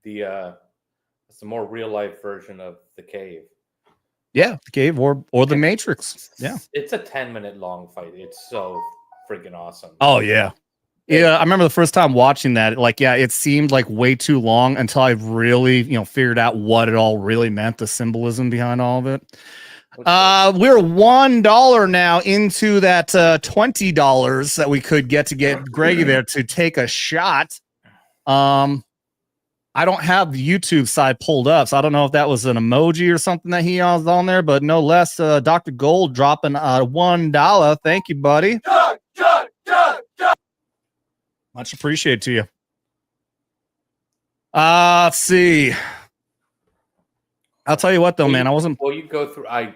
it's a more real life version of The Cave. Yeah, The Cave or The Matrix. Yeah, it's a 10-minute long fight. It's so freaking awesome. Oh yeah. Yeah, I remember the first time watching that. Like, it seemed like way too long until I really, figured out what it all really meant, the symbolism behind all of it. We're $1 now into that $20 that we could get Greggy there to take a shot. I don't have the YouTube side pulled up, so I don't know if that was an emoji or something that he was on there, but no less, Dr. Gold dropping $1. Thank you, buddy. Much appreciated to you. Let's see. I'll tell you what, though, man. I wasn't. Well, you go through. I've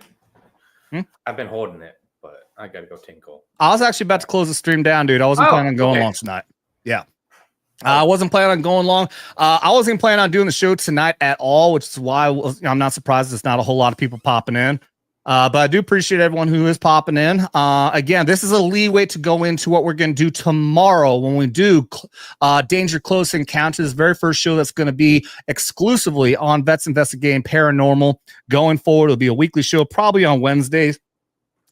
been holding it, but I got to go tinkle. I was actually about to close the stream down, dude. I wasn't planning on going long tonight. Yeah. I wasn't planning on going long. I wasn't planning on doing the show tonight at all, which is why I'm not surprised there's not a whole lot of people popping in. But I do appreciate everyone who is popping in. Again, this is a leeway to go into what we're going to do tomorrow when we do Danger Close Encounters, very first show that's going to be exclusively on Vets Investigating Paranormal. Going forward, it'll be a weekly show, probably on Wednesdays.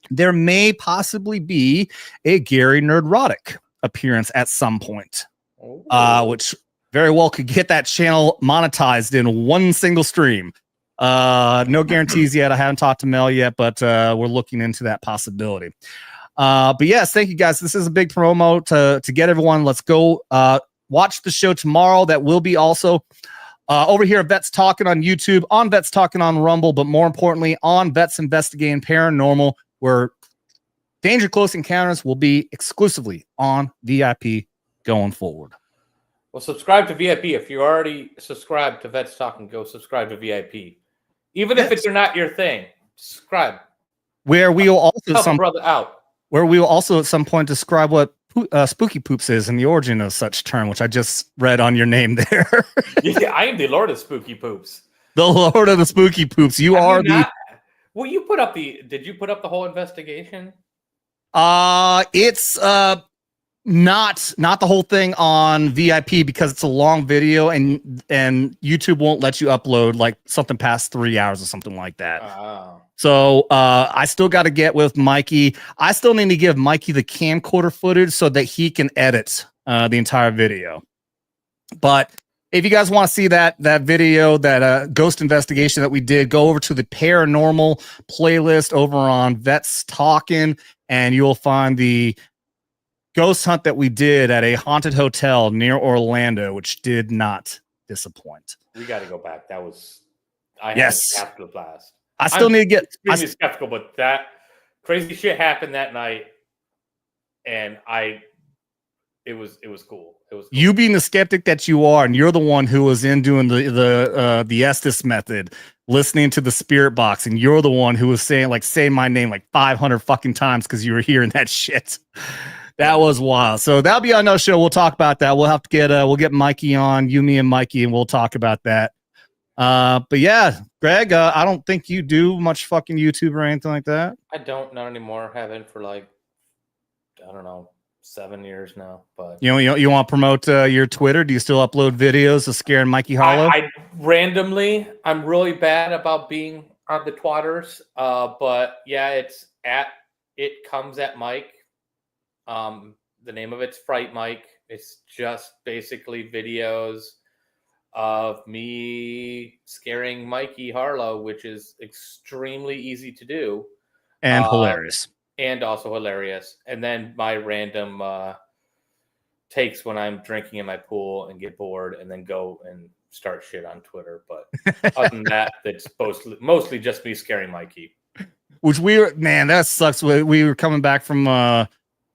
There may possibly be a Gary Nerdrotic appearance at some point, which very well could get that channel monetized in one single stream. No guarantees yet. I haven't talked to Mel yet, but we're looking into that possibility. But yes, thank you guys. This is a big promo to get everyone. Let's go watch the show tomorrow. That will be also over here at Vets Talkin on YouTube, on Vets Talkin on Rumble, but more importantly on Vets Investigating Paranormal, where Danger Close Encounters will be exclusively on VIP going forward. Well, subscribe to VIP. If you already subscribed to Vets Talkin, go subscribe to VIP. Even if it's not your thing, subscribe. Where we will also help a brother out. Where we will also at some point describe what spooky poops is and the origin of such term, which I just read on your name there. Yeah, I am the Lord of Spooky Poops. The Lord of the Spooky Poops. You are the. Well, you put up the. Did you put up the whole investigation? It's not the whole thing on VIP because it's a long video and YouTube won't let you upload like something past 3 hours or something like that. Oh. So I still got to get with Mikey. I still need to give Mikey the camcorder footage so that he can edit the entire video. But if you guys want to see that video, that ghost investigation that we did, go over to the Paranormal playlist over on Vets Talkin, and you'll find the ghost hunt that we did at a haunted hotel near Orlando, which did not disappoint. We got to go back. That was I had an absolute blast. I still need to get extremely skeptical, but that crazy shit happened that night, and it was cool. It was cool. You being the skeptic that you are, and you're the one who was in doing the Estes method, listening to the spirit box, and you're the one who was saying my name like 500 fucking times because you were hearing that shit. That was wild. So that'll be on no show. We'll talk about that. We'll have to get we'll get Mikey on, you, me, and Mikey, and we'll talk about that. But yeah, Greg, I don't think you do much fucking YouTube or anything like that. I don't, not anymore. Haven't for like, I don't know, 7 years now. But you want to promote your Twitter? Do you still upload videos of scaring Mikey Hollow? I randomly, I'm really bad about being on the twatters. But yeah, it's at It Comes at Mike. The name of it's Fright Mike. It's just basically videos of me scaring Mikey Harlow, which is extremely easy to do. And hilarious. And also hilarious. And then my random takes when I'm drinking in my pool and get bored and then go and start shit on Twitter. But other than that, it's mostly just me scaring Mikey. Which that sucks. We were coming back from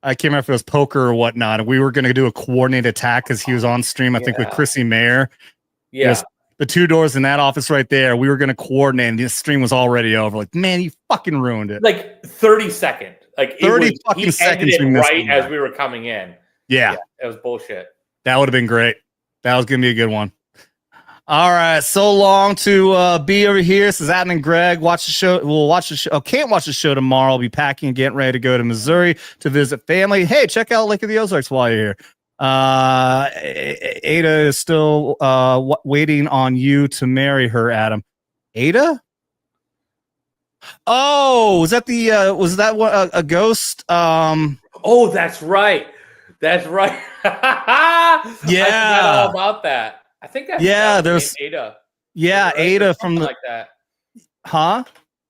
I can't remember if it was poker or whatnot, and we were going to do a coordinated attack because he was on stream, I think, with Chrissy Mayer. Yeah, the two doors in that office right there. We were going to coordinate, and this stream was already over. Like, man, you fucking ruined it. Like 30 seconds. Like 30 fucking seconds. Ended it right as we were coming in. Yeah, it was bullshit. That would have been great. That was going to be a good one. All right, so long to be over here. This is Adam and Greg. Watch the show. We'll watch the show. Can't watch the show tomorrow. I'll be packing and getting ready to go to Missouri to visit family. Hey, check out Lake of the Ozarks while you're here. Ada is still waiting on you to marry her, Adam. Ada? Oh, was that a ghost? Oh, that's right. That's right. Yeah, I forgot all about that. I think that's there's Ada. Yeah, right? Ada from the like that. Huh?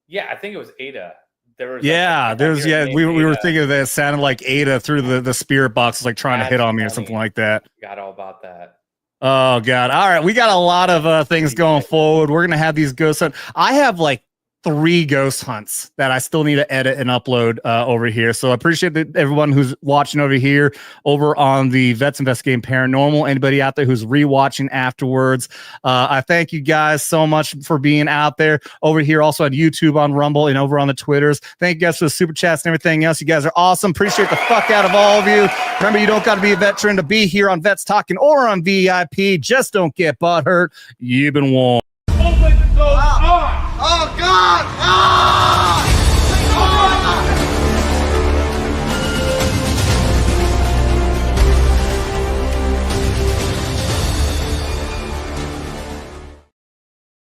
Yeah, I think it was Ada. We were thinking that it sounded like Ada through the spirit box was like trying to hit on me or something like that. Forgot all about that. Oh God! All right, we got a lot of things going forward. We're gonna have these ghost hunts. I have like 3 ghost hunts that I still need to edit and upload over here. So I appreciate everyone who's watching over here over on the Vets Investigating Paranormal. Anybody out there who's rewatching afterwards, I thank you guys so much for being out there over here, also on YouTube, on Rumble, and over on the Twitters. Thank you guys for the super chats and everything else. You guys are awesome. Appreciate the fuck out of all of you. Remember, you don't got to be a veteran to be here on Vets Talkin or on VIP. Just don't get butthurt. You've been warned. Open the door. Oh God!